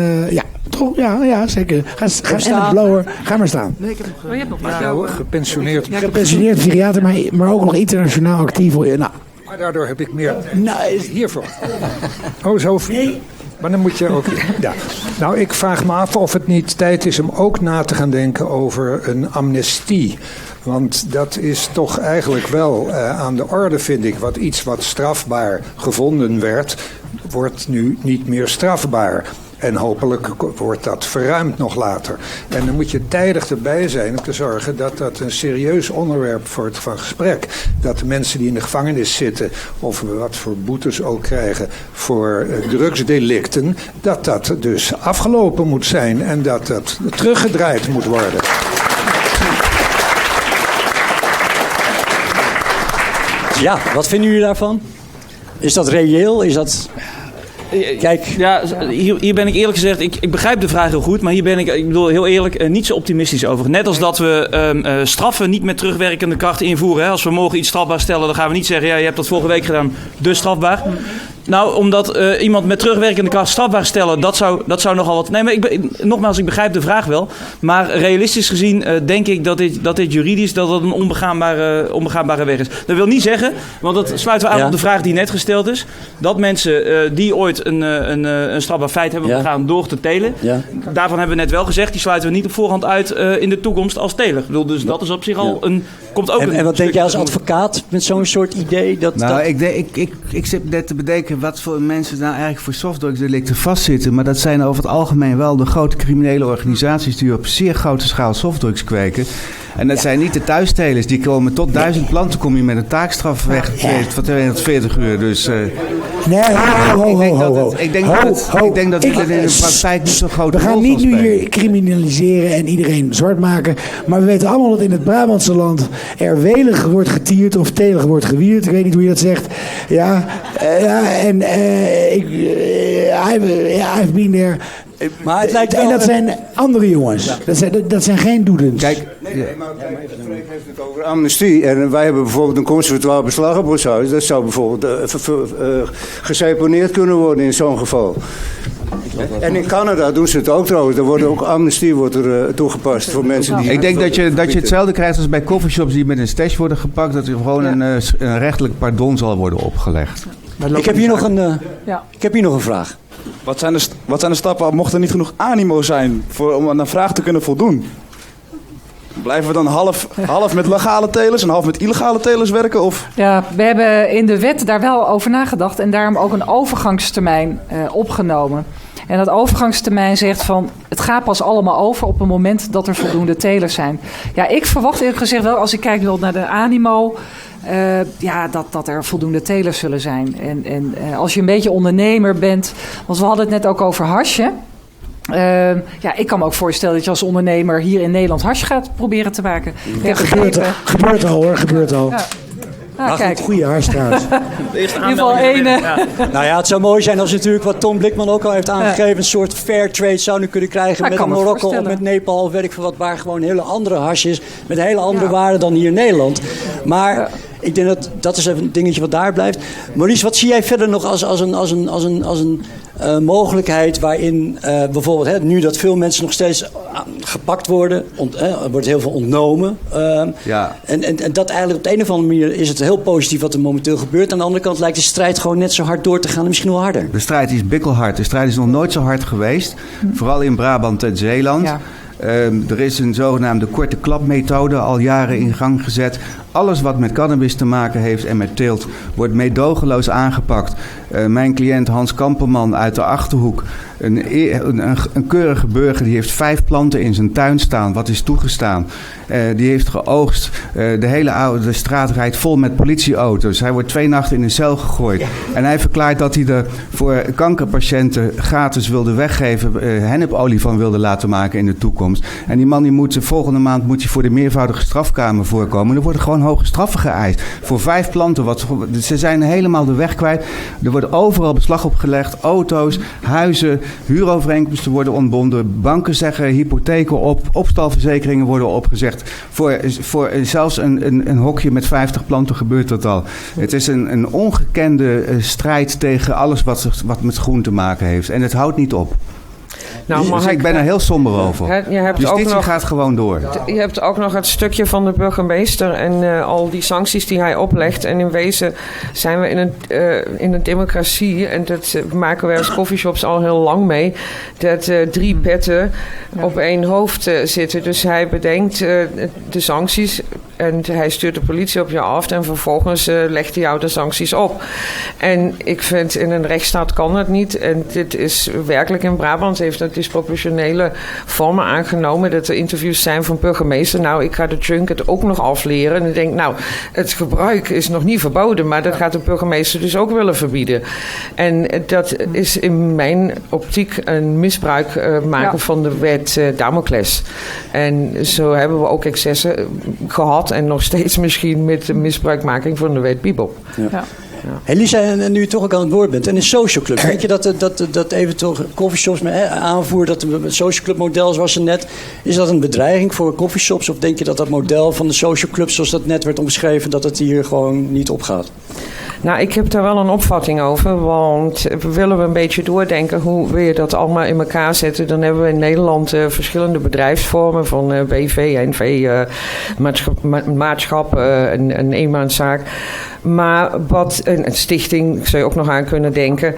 ja, zeker. Ga blower. Ga maar staan. Nee, je hebt nog maar gepensioneerd. Gepensioneerd psychiater, maar ook nog internationaal actief. Maar daardoor heb ik meer hiervoor. Zo. Nee. Maar dan moet je ook... Ja. Nou, ik vraag me af of het niet tijd is om ook na te gaan denken over een amnestie. Want dat is toch eigenlijk wel aan de orde, vind ik. Iets wat strafbaar gevonden werd, wordt nu niet meer strafbaar. En hopelijk wordt dat verruimd nog later. En dan moet je tijdig erbij zijn om te zorgen dat dat een serieus onderwerp wordt van gesprek. Dat de mensen die in de gevangenis zitten of wat voor boetes ook krijgen voor drugsdelicten, dat dat dus afgelopen moet zijn en dat dat teruggedraaid moet worden. Ja, wat vinden jullie daarvan? Is dat reëel? Is dat... Kijk. Ja, hier ben ik eerlijk gezegd, ik begrijp de vraag heel goed, maar hier ben ik bedoel heel eerlijk, niet zo optimistisch over. Net als dat we straffen niet met terugwerkende kracht invoeren. Hè. Als we morgen iets strafbaar stellen, dan gaan we niet zeggen, ja, je hebt dat vorige week gedaan, dus strafbaar. Nou, omdat iemand met terugwerkende kracht strafbaar stellen, dat zou nogal wat... Nee, maar nogmaals, ik begrijp de vraag wel. Maar realistisch gezien denk ik dat dit juridisch dat een onbegaanbare weg is. Dat wil niet zeggen, want dat sluiten we aan op de vraag die net gesteld is. Dat mensen die ooit een strafbaar feit hebben begaan door te telen. Ja. Daarvan hebben we net wel gezegd, die sluiten we niet op voorhand uit in de toekomst als teler. Dus dat is op zich al een... En wat denk jij als advocaat met zo'n soort idee? Ik zit net te bedenken wat voor mensen nou eigenlijk voor softdrugsdelicten vastzitten. Maar dat zijn over het algemeen wel de grote criminele organisaties die op zeer grote schaal softdrugs kweken. En dat zijn niet de thuistelers. Die komen tot 1000 planten, kom je met een taakstraf weg van 240 uur. Dus ik denk dat het in de praktijk niet zo groot is. We gaan niet nu hier criminaliseren en iedereen zwart maken. Maar we weten allemaal dat in het Brabantse land er welig wordt getierd of telig wordt gewierd. Ik weet niet hoe je dat zegt. I've been there. Maar het lijkt wel... En dat zijn andere jongens. Dat zijn geen doedens. Kijk, Freek heeft het over amnestie. En wij hebben bijvoorbeeld een conservatoire beslag op ons huis. Dat zou bijvoorbeeld geseponeerd kunnen worden in zo'n geval. En in Canada doen ze het ook trouwens. Er wordt ook amnestie toegepast voor mensen die... Ik denk dat je hetzelfde krijgt als bij coffeeshops die met een stash worden gepakt. Dat er gewoon een rechtelijk pardon zal worden opgelegd. Ik heb hier nog een vraag. Wat zijn de stappen mocht er niet genoeg animo zijn om aan een vraag te kunnen voldoen? Blijven we dan half met legale telers en half met illegale telers werken? Of? Ja, we hebben in de wet daar wel over nagedacht en daarom ook een overgangstermijn opgenomen. En dat overgangstermijn zegt van, het gaat pas allemaal over op het moment dat er voldoende telers zijn. Ja, ik verwacht eerlijk gezegd wel, als ik kijk naar de animo, dat er voldoende telers zullen zijn. En als je een beetje ondernemer bent, want we hadden het net ook over hasje. Ik kan me ook voorstellen dat je als ondernemer hier in Nederland hasje gaat proberen te maken. Gebeurt al. Ja, kijk. Goede hars trouwens. In ieder geval één. Nou ja, het zou mooi zijn als natuurlijk wat Tom Blikman ook al heeft aangegeven, een soort fair trade zouden kunnen krijgen met Marokko of met Nepal of weet ik veel wat, waar gewoon hele andere hasjes met hele andere waarden dan hier in Nederland. Maar ik denk dat is even een dingetje wat daar blijft. Maurice, wat zie jij verder nog als een mogelijkheid waarin bijvoorbeeld nu dat veel mensen nog steeds gepakt worden, er wordt heel veel ontnomen. En dat eigenlijk op de een of andere manier is het heel positief wat er momenteel gebeurt. Aan de andere kant lijkt de strijd gewoon net zo hard door te gaan en misschien wel harder. De strijd is bikkelhard. De strijd is nog nooit zo hard geweest. Vooral in Brabant en Zeeland. Ja. Er is een zogenaamde korte klapmethode al jaren in gang gezet. Alles wat met cannabis te maken heeft en met teelt wordt meedogenloos aangepakt. Mijn cliënt Hans Kamperman uit de Achterhoek, een keurige burger, die heeft 5 planten in zijn tuin staan, wat is toegestaan. Die heeft geoogst. De straat rijdt vol met politieauto's. Hij wordt 2 nachten in een cel gegooid. En hij verklaart dat hij er voor kankerpatiënten gratis wilde weggeven, hennepolie van wilde laten maken in de toekomst. En die man volgende maand moet hij voor de meervoudige strafkamer voorkomen. Er worden gewoon hoge straffen geëist. Voor 5 planten. Ze zijn helemaal de weg kwijt. Er wordt overal beslag opgelegd. Auto's, huizen, huurovereenkomsten worden ontbonden. Banken zeggen hypotheken op. Opstalverzekeringen worden opgezegd. Voor zelfs een hokje met 50 planten gebeurt dat al. Het is een ongekende strijd tegen alles wat met groen te maken heeft. En het houdt niet op. Nou, dus ik ben er heel somber over. Justitie gaat gewoon door. Je hebt ook nog het stukje van de burgemeester en al die sancties die hij oplegt. En in wezen zijn we in een democratie, en dat maken wij als coffeeshops al heel lang mee, dat 3 petten op 1 hoofd zitten. Dus hij bedenkt de sancties en hij stuurt de politie op je af en vervolgens legt hij jou de sancties op. En ik vind, in een rechtsstaat kan dat niet. En dit is werkelijk, in Brabant heeft dat disproportionele vormen aangenomen. Dat er interviews zijn van burgemeester. Nou, ik ga de junket ook nog afleren. En ik denk, nou, het gebruik is nog niet verboden, maar dat gaat de burgemeester dus ook willen verbieden. En dat is in mijn optiek een misbruik maken van de wet Damocles. En zo hebben we ook excessen gehad en nog steeds misschien met de misbruikmaking van de wet Bibop. Ja. Hey Lisa, en nu je toch ook aan het woord bent, en een social club, denk je dat eventueel coffeeshops aanvoer, dat een social club model zoals er net, is dat een bedreiging voor coffeeshops, of denk je dat model van de social club zoals dat net werd omschreven, dat het hier gewoon niet opgaat? Nou, ik heb daar wel een opvatting over, want willen we een beetje doordenken hoe wil je dat allemaal in elkaar zetten, dan hebben we in Nederland verschillende bedrijfsvormen van BV, NV, maatschap, een eenmanszaak. Maar wat een stichting zou je ook nog aan kunnen denken.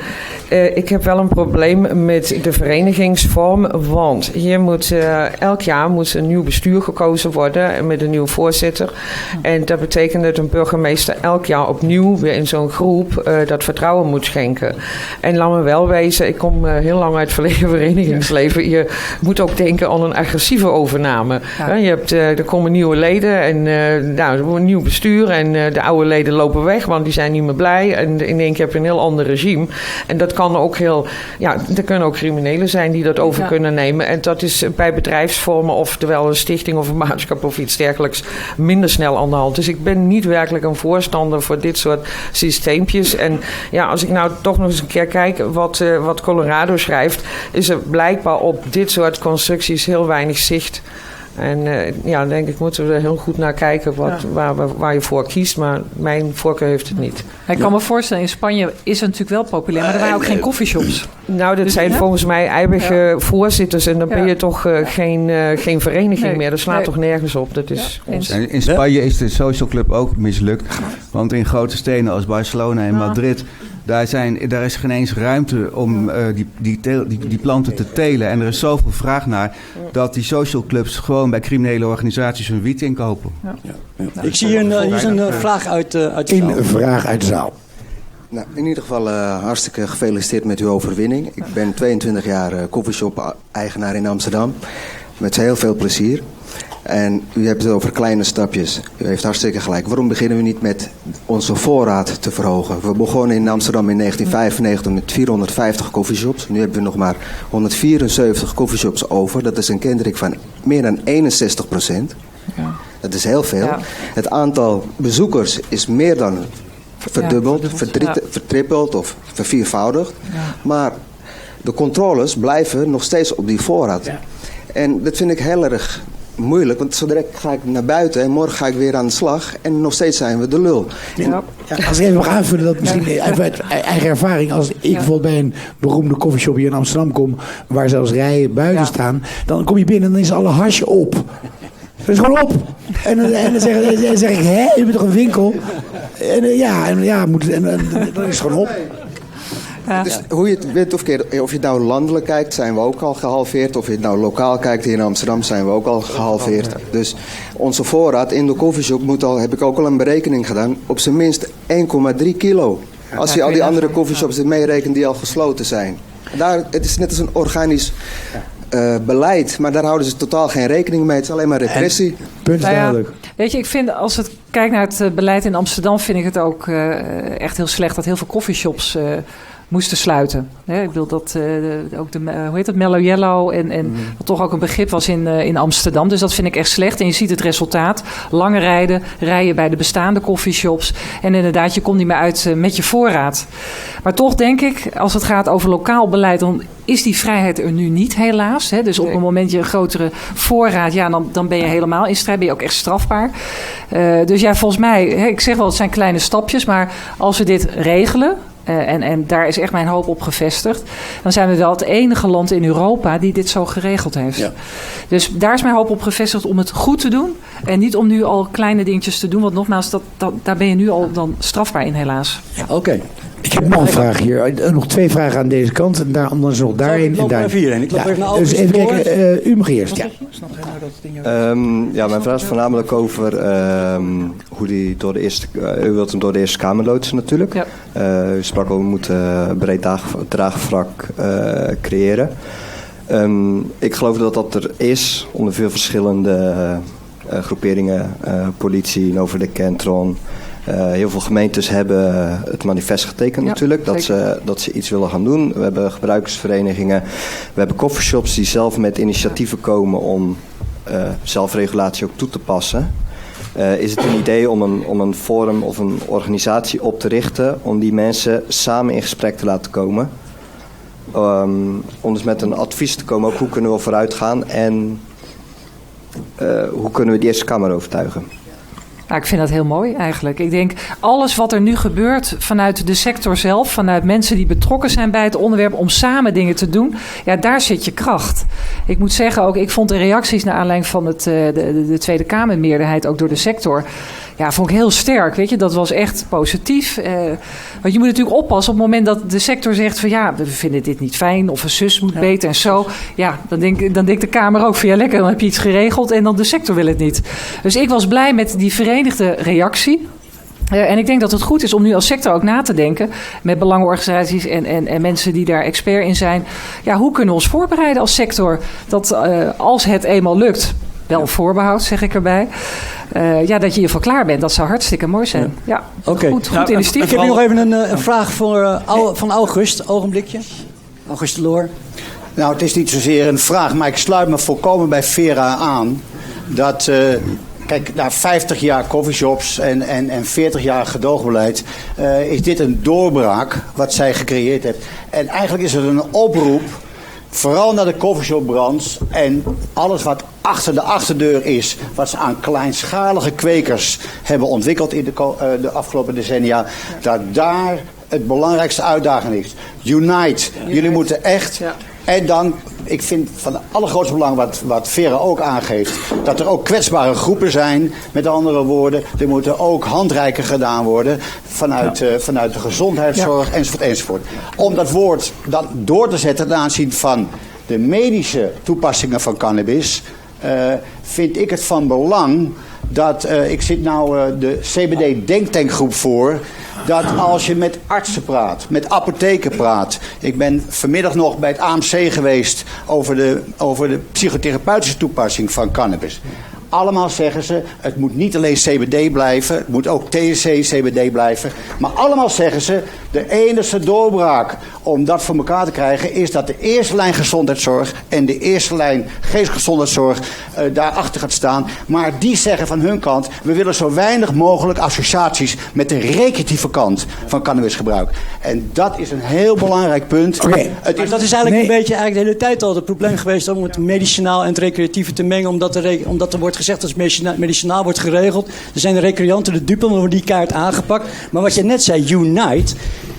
Ik heb wel een probleem met de verenigingsvorm, want hier moet elk jaar moet een nieuw bestuur gekozen worden met een nieuw voorzitter. En dat betekent dat een burgemeester elk jaar opnieuw weer in zo'n groep dat vertrouwen moet schenken. En laat me wel wezen, ik kom heel lang uit het verleden verenigingsleven. Je moet ook denken aan een agressieve overname. Ja. Je hebt, er komen nieuwe leden en een nieuw bestuur en de oude leden lopen weg, want die zijn niet meer blij. En in één keer heb je een heel ander regime. En dat kan ook er kunnen ook criminelen zijn die dat over kunnen nemen. En dat is bij bedrijfsvormen, oftewel een stichting of een maatschap of iets dergelijks, minder snel aan de hand. Dus ik ben niet werkelijk een voorstander voor dit soort systeempjes. En ja, als ik nou toch nog eens een keer kijk wat Colorado schrijft, is er blijkbaar op dit soort constructies heel weinig zicht. En denk ik, moeten we er heel goed naar kijken waar je voor kiest. Maar mijn voorkeur heeft het niet. Ik kan me voorstellen, in Spanje is het natuurlijk wel populair, maar er waren ook geen coffeeshops. Nou, dat zijn volgens mij eigen voorzitters. En dan ben je toch geen vereniging meer. Dat slaat toch nergens op. Dat is in Spanje is de social club ook mislukt. Want in grote steden als Barcelona en Madrid, daar is geen eens ruimte om die planten te telen. En er is zoveel vraag naar dat die social clubs gewoon bij criminele organisaties hun wiet inkopen. Ja. Ik zie hier een vraag uit de zaal. Een vraag uit de zaal. Nou, in ieder geval hartstikke gefeliciteerd met uw overwinning. Ik ben 22 jaar coffeeshop-eigenaar in Amsterdam. Met heel veel plezier. En u hebt het over kleine stapjes. U heeft hartstikke gelijk. Waarom beginnen we niet met onze voorraad te verhogen? We begonnen in Amsterdam in 1995 met 450 coffeeshops. Nu hebben we nog maar 174 coffeeshops over. Dat is een kentering van meer dan 61%. Ja. Dat is heel veel. Ja. Het aantal bezoekers is meer dan verdubbeld, vertrippeld of verviervoudigd. Ja. Maar de controles blijven nog steeds op die voorraad. Ja. En dat vind ik heel erg moeilijk, want zo direct ga ik naar buiten en morgen ga ik weer aan de slag en nog steeds zijn we de lul. Ja, als ik even mag aanvullen, dat misschien even uit eigen ervaring, als ik bijvoorbeeld bij een beroemde coffeeshop hier in Amsterdam kom, waar zelfs rijen buiten staan, dan kom je binnen en dan is alle hash op. Dat is gewoon op. En dan zeg ik, hè, je bent toch een winkel? En dan is het gewoon op. Ja. Dus hoe je het weet, of je het nou landelijk kijkt, zijn we ook al gehalveerd. Of je het nou lokaal kijkt, hier in Amsterdam zijn we ook al gehalveerd. Ja. Dus onze voorraad in de coffeeshop heb ik ook al een berekening gedaan, op zijn minst 1,3 kilo. Als je al die andere coffeeshops meerekent die al gesloten zijn. Het is net als een organisch beleid, maar daar houden ze totaal geen rekening mee. Het is alleen maar repressie. Punt is duidelijk. Weet je, ik vind, als het kijkt naar het beleid in Amsterdam, vind ik het ook echt heel slecht dat heel veel coffeeshops moesten sluiten. Ik bedoel dat ook hoe heet het, Mellow Yellow en wat toch ook een begrip was in Amsterdam. Dus dat vind ik echt slecht. En je ziet het resultaat. Lange rijen bij de bestaande coffeeshops. En inderdaad, je komt niet meer uit met je voorraad. Maar toch denk ik, als het gaat over lokaal beleid, dan is die vrijheid er nu niet, helaas. Hè? Dus op het moment je een grotere voorraad, dan ben je helemaal in strijd. Ben je ook echt strafbaar. Dus ja, volgens mij, ik zeg wel, het zijn kleine stapjes. Maar als we dit regelen, En daar is echt mijn hoop op gevestigd. Dan zijn we wel het enige land in Europa die dit zo geregeld heeft. Ja. Dus daar is mijn hoop op gevestigd om het goed te doen. En niet om nu al kleine dingetjes te doen. Want nogmaals, daar ben je nu al dan strafbaar in helaas. Ja. Oké. Ik heb nog een vraag hier. Nog 2 vragen aan deze kant. En anders nog daarin. Ik loop even hierheen. Ik loop even naar dus even kijken. U mag eerst. Ja. Mijn vraag is voornamelijk over hoe die door de Eerste... u wilt hem door de Eerste Kamer loodsen natuurlijk. Ja. U sprak over we moeten breed draagvlak creëren. Ik geloof dat er is onder veel verschillende groeperingen. Politie, Nova de Kentron... heel veel gemeentes hebben het manifest getekend natuurlijk. Dat ze iets willen gaan doen. We hebben gebruikersverenigingen. We hebben coffeeshops die zelf met initiatieven komen om zelfregulatie ook toe te passen. Is het een idee om een forum of een organisatie op te richten... om die mensen samen in gesprek te laten komen? Om dus met een advies te komen. Ook hoe kunnen we vooruit gaan? En hoe kunnen we de Eerste Kamer overtuigen? Nou, ik vind dat heel mooi eigenlijk. Ik denk, alles wat er nu gebeurt vanuit de sector zelf... vanuit mensen die betrokken zijn bij het onderwerp... om samen dingen te doen, ja, daar zit je kracht. Ik moet zeggen ook, ik vond de reacties... naar aanleiding van de Tweede Kamermeerderheid... ook door de sector... ja, vond ik heel sterk, weet je. Dat was echt positief. Want je moet natuurlijk oppassen op het moment dat de sector zegt... van ja, we vinden dit niet fijn... of een zus moet beter en zo. Ja, dan denkt de Kamer ook van ja, lekker, dan heb je iets geregeld... en dan de sector wil het niet. Dus ik was blij met die verenigde reactie... En ik denk dat het goed is om nu als sector ook na te denken... met belangenorganisaties en mensen die daar expert in zijn... ja, hoe kunnen we ons voorbereiden als sector... dat als het eenmaal lukt... wel een voorbehoud, zeg ik erbij... dat je in ieder geval klaar bent. Dat zou hartstikke mooi zijn. Ja, goed initiatief. Ik heb hier nog even een vraag van August. Ogenblikje. August de Loor. Nou, het is niet zozeer een vraag... maar ik sluit me volkomen bij Vera aan... dat... Kijk, na 50 jaar coffeeshops en 40 jaar gedoogbeleid... is dit een doorbraak wat zij gecreëerd heeft. En eigenlijk is het een oproep... vooral naar de coffeeshopbranche... en alles wat achter de achterdeur is... wat ze aan kleinschalige kwekers hebben ontwikkeld... in de afgelopen decennia... dat daar het belangrijkste uitdaging ligt. Unite. Jullie moeten echt... Ja. En dan, ik vind van het allergrootste belang wat Vera ook aangeeft... dat er ook kwetsbare groepen zijn. Met andere woorden, er moeten ook handreiken gedaan worden... vanuit de gezondheidszorg, enzovoort. Om dat woord dan door te zetten ten aanzien van de medische toepassingen van cannabis... vind ik het van belang dat... ik zit nou de CBD-denktankgroep voor... dat als je met artsen praat, met apotheken praat... Ik ben vanmiddag nog bij het AMC geweest... over de psychotherapeutische toepassing van cannabis. Allemaal zeggen ze, het moet niet alleen CBD blijven... het moet ook THC, CBD blijven. Maar allemaal zeggen ze, de enige doorbraak om dat voor elkaar te krijgen... is dat de eerste lijn gezondheidszorg en de eerste lijn geestgezondheidszorg... daarachter gaat staan. Maar die zeggen van hun kant... we willen zo weinig mogelijk associaties met de recreatieve kant van cannabisgebruik. En dat is een heel belangrijk punt. Okay. Dat is eigenlijk een beetje de hele tijd al het probleem geweest... om het medicinaal en het recreatieve te mengen... omdat er wordt gezegd dat het medicinaal wordt geregeld. Er zijn de recreanten de dupe, dan worden die kaart aangepakt. Maar wat je net zei, Unite...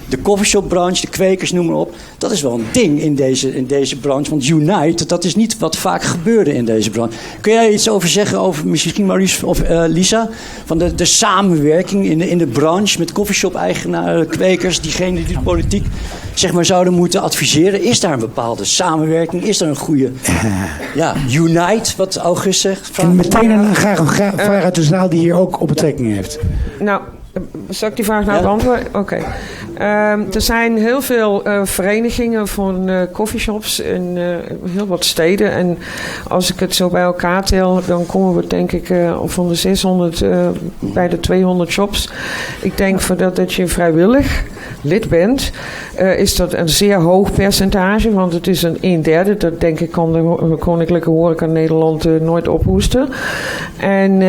de coffeeshopbranche, de kwekers, noem maar op... dat is wel een ding in deze branche. Want Unite, dat is niet wat vaak gebeurde in deze branche. Kun jij iets over zeggen, over misschien Maurice of Lisa... van de samenwerking in de branche... met coffeeshop-eigenaren, kwekers... diegenen die de politiek zeg maar, zouden moeten adviseren? Is daar een bepaalde samenwerking? Is er een goede Unite, wat August zegt? En meteen graag een vraag uit de zaal die hier ook op betrekking heeft. Nou... Zal ik die vraag nou beantwoorden? Oké. Er zijn heel veel verenigingen van coffeeshops in heel wat steden. En als ik het zo bij elkaar tel, dan komen we denk ik van de 600 bij de 200 shops. Ik denk dat je vrijwillig lid bent, is dat een zeer hoog percentage. Want het is een 1/3. Dat denk ik kan de Koninklijke Horeca Nederland nooit ophoesten. En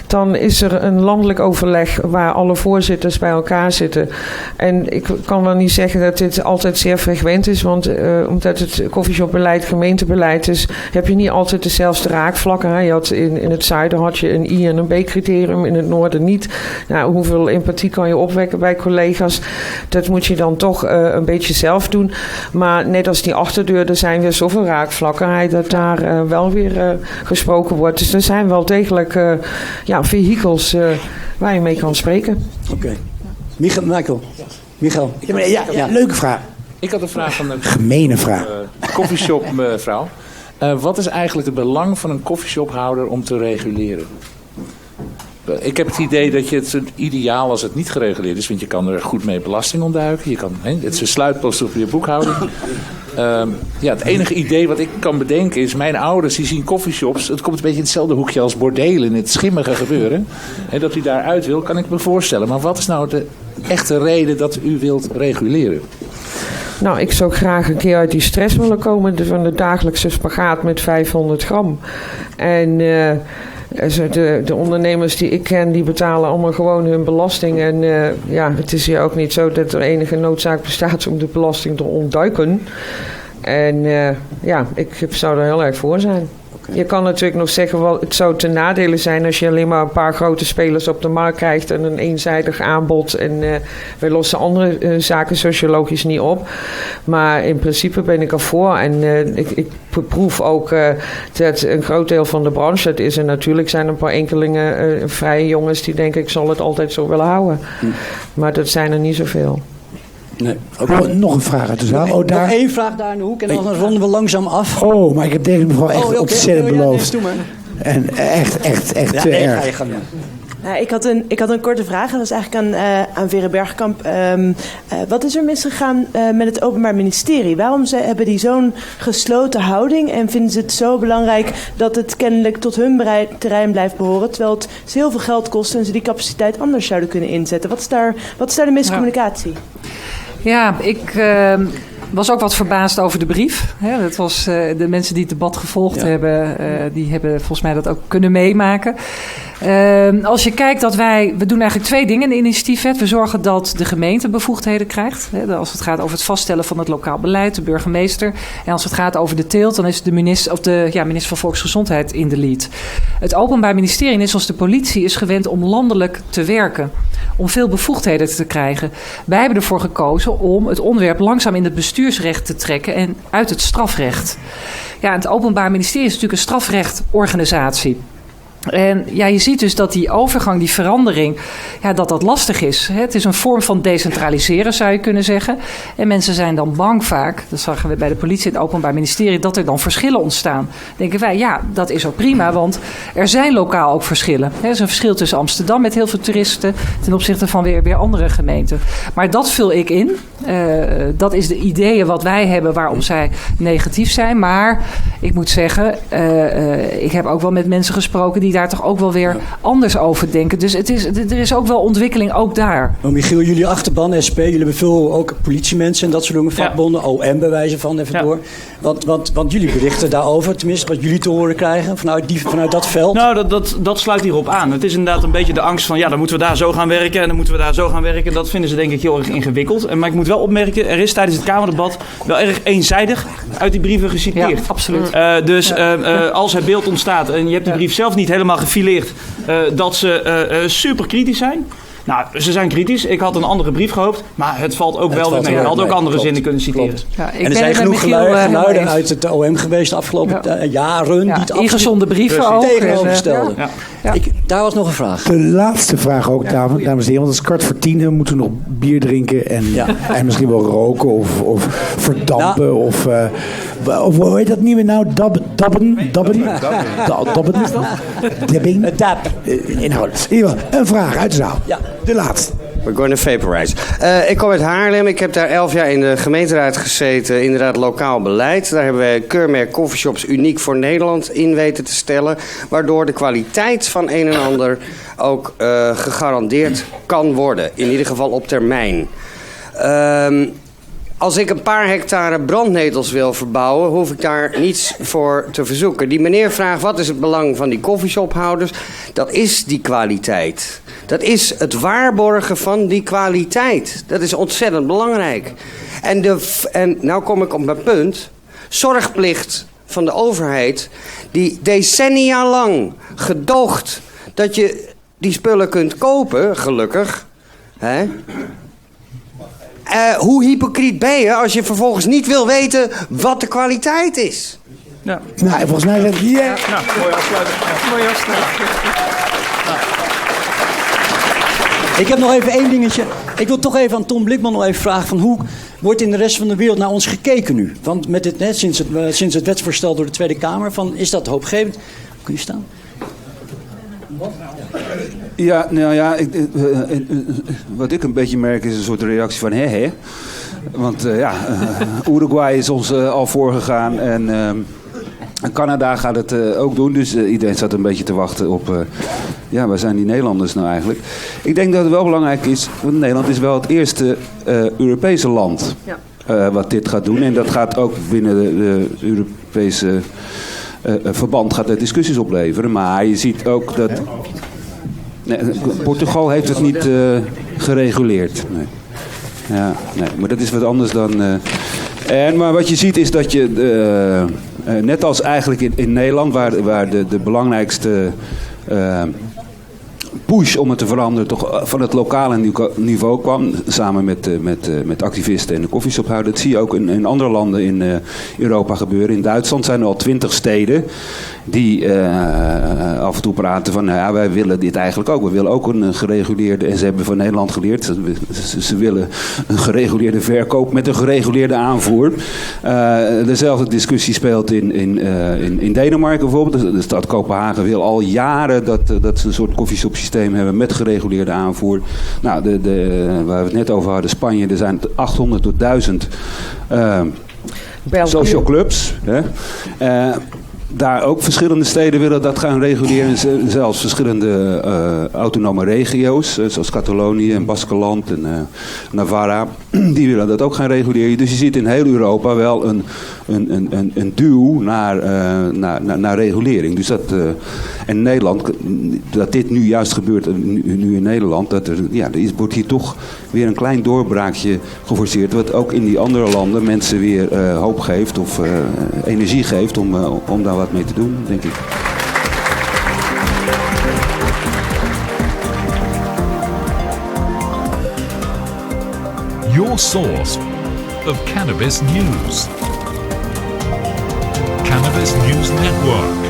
dan is er een landelijk overleg waar alle voorzitters bij elkaar zitten. En ik kan wel niet zeggen dat dit altijd zeer frequent is, want omdat het coffeeshopbeleid gemeentebeleid is, heb je niet altijd dezelfde raakvlakken. Hè? Je had in het zuiden had je een I- en een B-criterium, in het noorden niet. Nou, hoeveel empathie kan je opwekken bij collega's? Dat moet je dan toch een beetje zelf doen. Maar net als die achterdeur, er zijn weer zoveel raakvlakken dat daar wel weer gesproken wordt. Dus er zijn wel degelijk vehikels waar je mee kan spreken. Oké. Michael. Ja, leuke vraag. Ik had een vraag van een gemene vraag. Coffeeshop mevrouw. Wat is eigenlijk het belang van een coffeeshophouder om te reguleren? Ik heb het idee dat je het ideaal als het niet gereguleerd is, want je kan er goed mee belasting ontduiken. Het is een sluitpost op je boekhouding. Het enige idee wat ik kan bedenken is, mijn ouders die zien coffeeshops, het komt een beetje in hetzelfde hoekje als bordelen, in het schimmige gebeuren. En dat u daaruit wil, kan ik me voorstellen. Maar wat is nou de echte reden dat u wilt reguleren? Nou, ik zou graag een keer uit die stress willen komen van de dagelijkse spagaat met 500 gram. En de ondernemers die ik ken, die betalen allemaal gewoon hun belasting. En het is hier ook niet zo dat er enige noodzaak bestaat om de belasting te ontduiken. En ik zou er heel erg voor zijn. Je kan natuurlijk nog zeggen, wel, het zou ten nadele zijn als je alleen maar een paar grote spelers op de markt krijgt en een eenzijdig aanbod. En wij lossen andere zaken sociologisch niet op. Maar in principe ben ik ervoor. En ik proef ook dat een groot deel van de branche het is. En natuurlijk zijn er een paar enkelingen vrije jongens die denken ik zal het altijd zo willen houden. Maar dat zijn er niet zoveel. Nee. Nog een vraag uit de zaal. Nog één vraag daar in de hoek en dan ronden we langzaam af. Oh, maar ik heb deze mevrouw echt ontzettend beloofd. Doe maar. En echt te erg. Ik had een korte vraag. Dat was eigenlijk aan Vera Bergkamp. Wat is er misgegaan met het Openbaar Ministerie? Waarom hebben die zo'n gesloten houding? En vinden ze het zo belangrijk dat het kennelijk tot hun terrein blijft behoren? Terwijl het heel veel geld kost en ze die capaciteit anders zouden kunnen inzetten. Wat is daar de miscommunicatie? Ja, ik was ook wat verbaasd over de brief. Dat was de mensen die het debat gevolgd hebben, die hebben volgens mij dat ook kunnen meemaken. Als je kijkt dat we doen eigenlijk 2 dingen in de initiatiefwet. We zorgen dat de gemeente bevoegdheden krijgt. Als het gaat over het vaststellen van het lokaal beleid, de burgemeester. En als het gaat over de teelt, dan is de minister van Volksgezondheid in de lead. Het Openbaar Ministerie, net zoals de politie, is gewend om landelijk te werken. Om veel bevoegdheden te krijgen. Wij hebben ervoor gekozen om het onderwerp langzaam in het bestuursrecht te trekken en uit het strafrecht. Ja, het Openbaar Ministerie is natuurlijk een strafrechtorganisatie. En ja, je ziet dus dat die overgang, die verandering, dat lastig is. Het is een vorm van decentraliseren, zou je kunnen zeggen. En mensen zijn dan bang vaak, dat zagen we bij de politie en het Openbaar Ministerie, dat er dan verschillen ontstaan. Denken wij, dat is ook prima, want er zijn lokaal ook verschillen. Er is een verschil tussen Amsterdam met heel veel toeristen ten opzichte van weer andere gemeenten. Maar dat vul ik in. Dat is de ideeën wat wij hebben waarom zij negatief zijn. Maar ik moet zeggen, ik heb ook wel met mensen gesproken die daar toch ook wel weer anders over denken. Dus er is ook wel ontwikkeling ook daar. Maar Michiel, jullie achterban, SP, jullie hebben veel ook politiemensen en dat soort dingen, vakbonden, OM bij wijze van, even door. Want jullie berichten daarover, tenminste wat jullie te horen krijgen vanuit dat veld. Nou, dat sluit hierop aan. Het is inderdaad een beetje de angst van, dan moeten we daar zo gaan werken en dan moeten we daar zo gaan werken. Dat vinden ze denk ik heel erg ingewikkeld. Maar ik moet wel opmerken, er is tijdens het Kamerdebat wel erg eenzijdig uit die brieven geciteerd. Ja, absoluut. Als het beeld ontstaat en je hebt die brief zelf niet helemaal gefileerd, dat ze super kritisch zijn. Nou, ze zijn kritisch. Ik had een andere brief gehoopt, maar het valt ook wel mee. Ik had ook andere zinnen kunnen citeren. Ja, en er zijn genoeg geluiden uit het OM geweest de afgelopen jaren die het ingezonden brieven ook tegenoverstelden. Daar was nog een vraag. De laatste vraag ook, dames en heren, want het is 9:15. We moeten nog bier drinken en misschien wel roken of verdampen of hoe heet dat niet meer nou? Dabben? Dabbing? Inhoud. Een vraag uit de zaal. Ja. De laatste. We're going to vaporize. Ik kom uit Haarlem. Ik heb daar 11 jaar in de gemeenteraad gezeten. Inderdaad, lokaal beleid. Daar hebben wij keurmerk coffeeshops uniek voor Nederland in weten te stellen. Waardoor de kwaliteit van een en ander ook gegarandeerd kan worden. In ieder geval op termijn. Als ik een paar hectare brandnetels wil verbouwen, hoef ik daar niets voor te verzoeken. Die meneer vraagt, wat is het belang van die coffeeshophouders? Dat is die kwaliteit. Dat is het waarborgen van die kwaliteit. Dat is ontzettend belangrijk. En nou kom ik op mijn punt. Zorgplicht van de overheid, die decennia lang gedoogt dat je die spullen kunt kopen, gelukkig. Hè? hoe hypocriet ben je als je vervolgens niet wil weten wat de kwaliteit is? Ja. Nou, volgens mij zeg ik Nou, mooi afsluiten. Mooi afsluiten. Ik heb nog even één dingetje. Ik wil toch even aan Tom Blikman nog even vragen van hoe wordt in de rest van de wereld naar ons gekeken nu? Want met dit, sinds het wetsvoorstel door de Tweede Kamer, is dat hoopgevend? Kun je staan? Ja, nou ja, wat ik een beetje merk is een soort reactie van hè. Want Uruguay is ons al voorgegaan en Canada gaat het ook doen. Dus iedereen zat een beetje te wachten op, waar zijn die Nederlanders nou eigenlijk? Ik denk dat het wel belangrijk is, want Nederland is wel het eerste Europese land wat dit gaat doen. En dat gaat ook binnen de Europese verband gaat er discussies opleveren. Maar je ziet ook dat Portugal heeft het niet gereguleerd. Nee. Ja, nee, maar dat is wat anders dan. Maar wat je ziet is dat je, net als eigenlijk in Nederland, waar de belangrijkste push om het te veranderen toch van het lokale niveau kwam, samen met activisten en de koffieshophouders. Dat zie je ook in andere landen in Europa gebeuren. In Duitsland zijn er al 20 steden die af en toe praten van, nou ja, wij willen dit eigenlijk ook. We willen ook een gereguleerde, en ze hebben van Nederland geleerd, ze willen een gereguleerde verkoop met een gereguleerde aanvoer. Dezelfde discussie speelt in Denemarken bijvoorbeeld. De stad Kopenhagen wil al jaren dat ze een soort koffieshopsysteem hebben met gereguleerde aanvoer. Nou, waar we het net over hadden, Spanje, er zijn 800 tot 1000 social clubs. Daar ook verschillende steden willen dat gaan reguleren. Zelfs verschillende autonome regio's, zoals Catalonië en Baskeland en Navarra. Die willen dat ook gaan reguleren. Dus je ziet in heel Europa wel een duw naar regulering. Dus en Nederland, dat dit nu juist gebeurt, nu in Nederland, wordt hier toch weer een klein doorbraakje geforceerd. Wat ook in die andere landen mensen weer hoop geeft of energie geeft om daar wat mee te doen, denk ik. Your source of cannabis news. Cannabis News Network.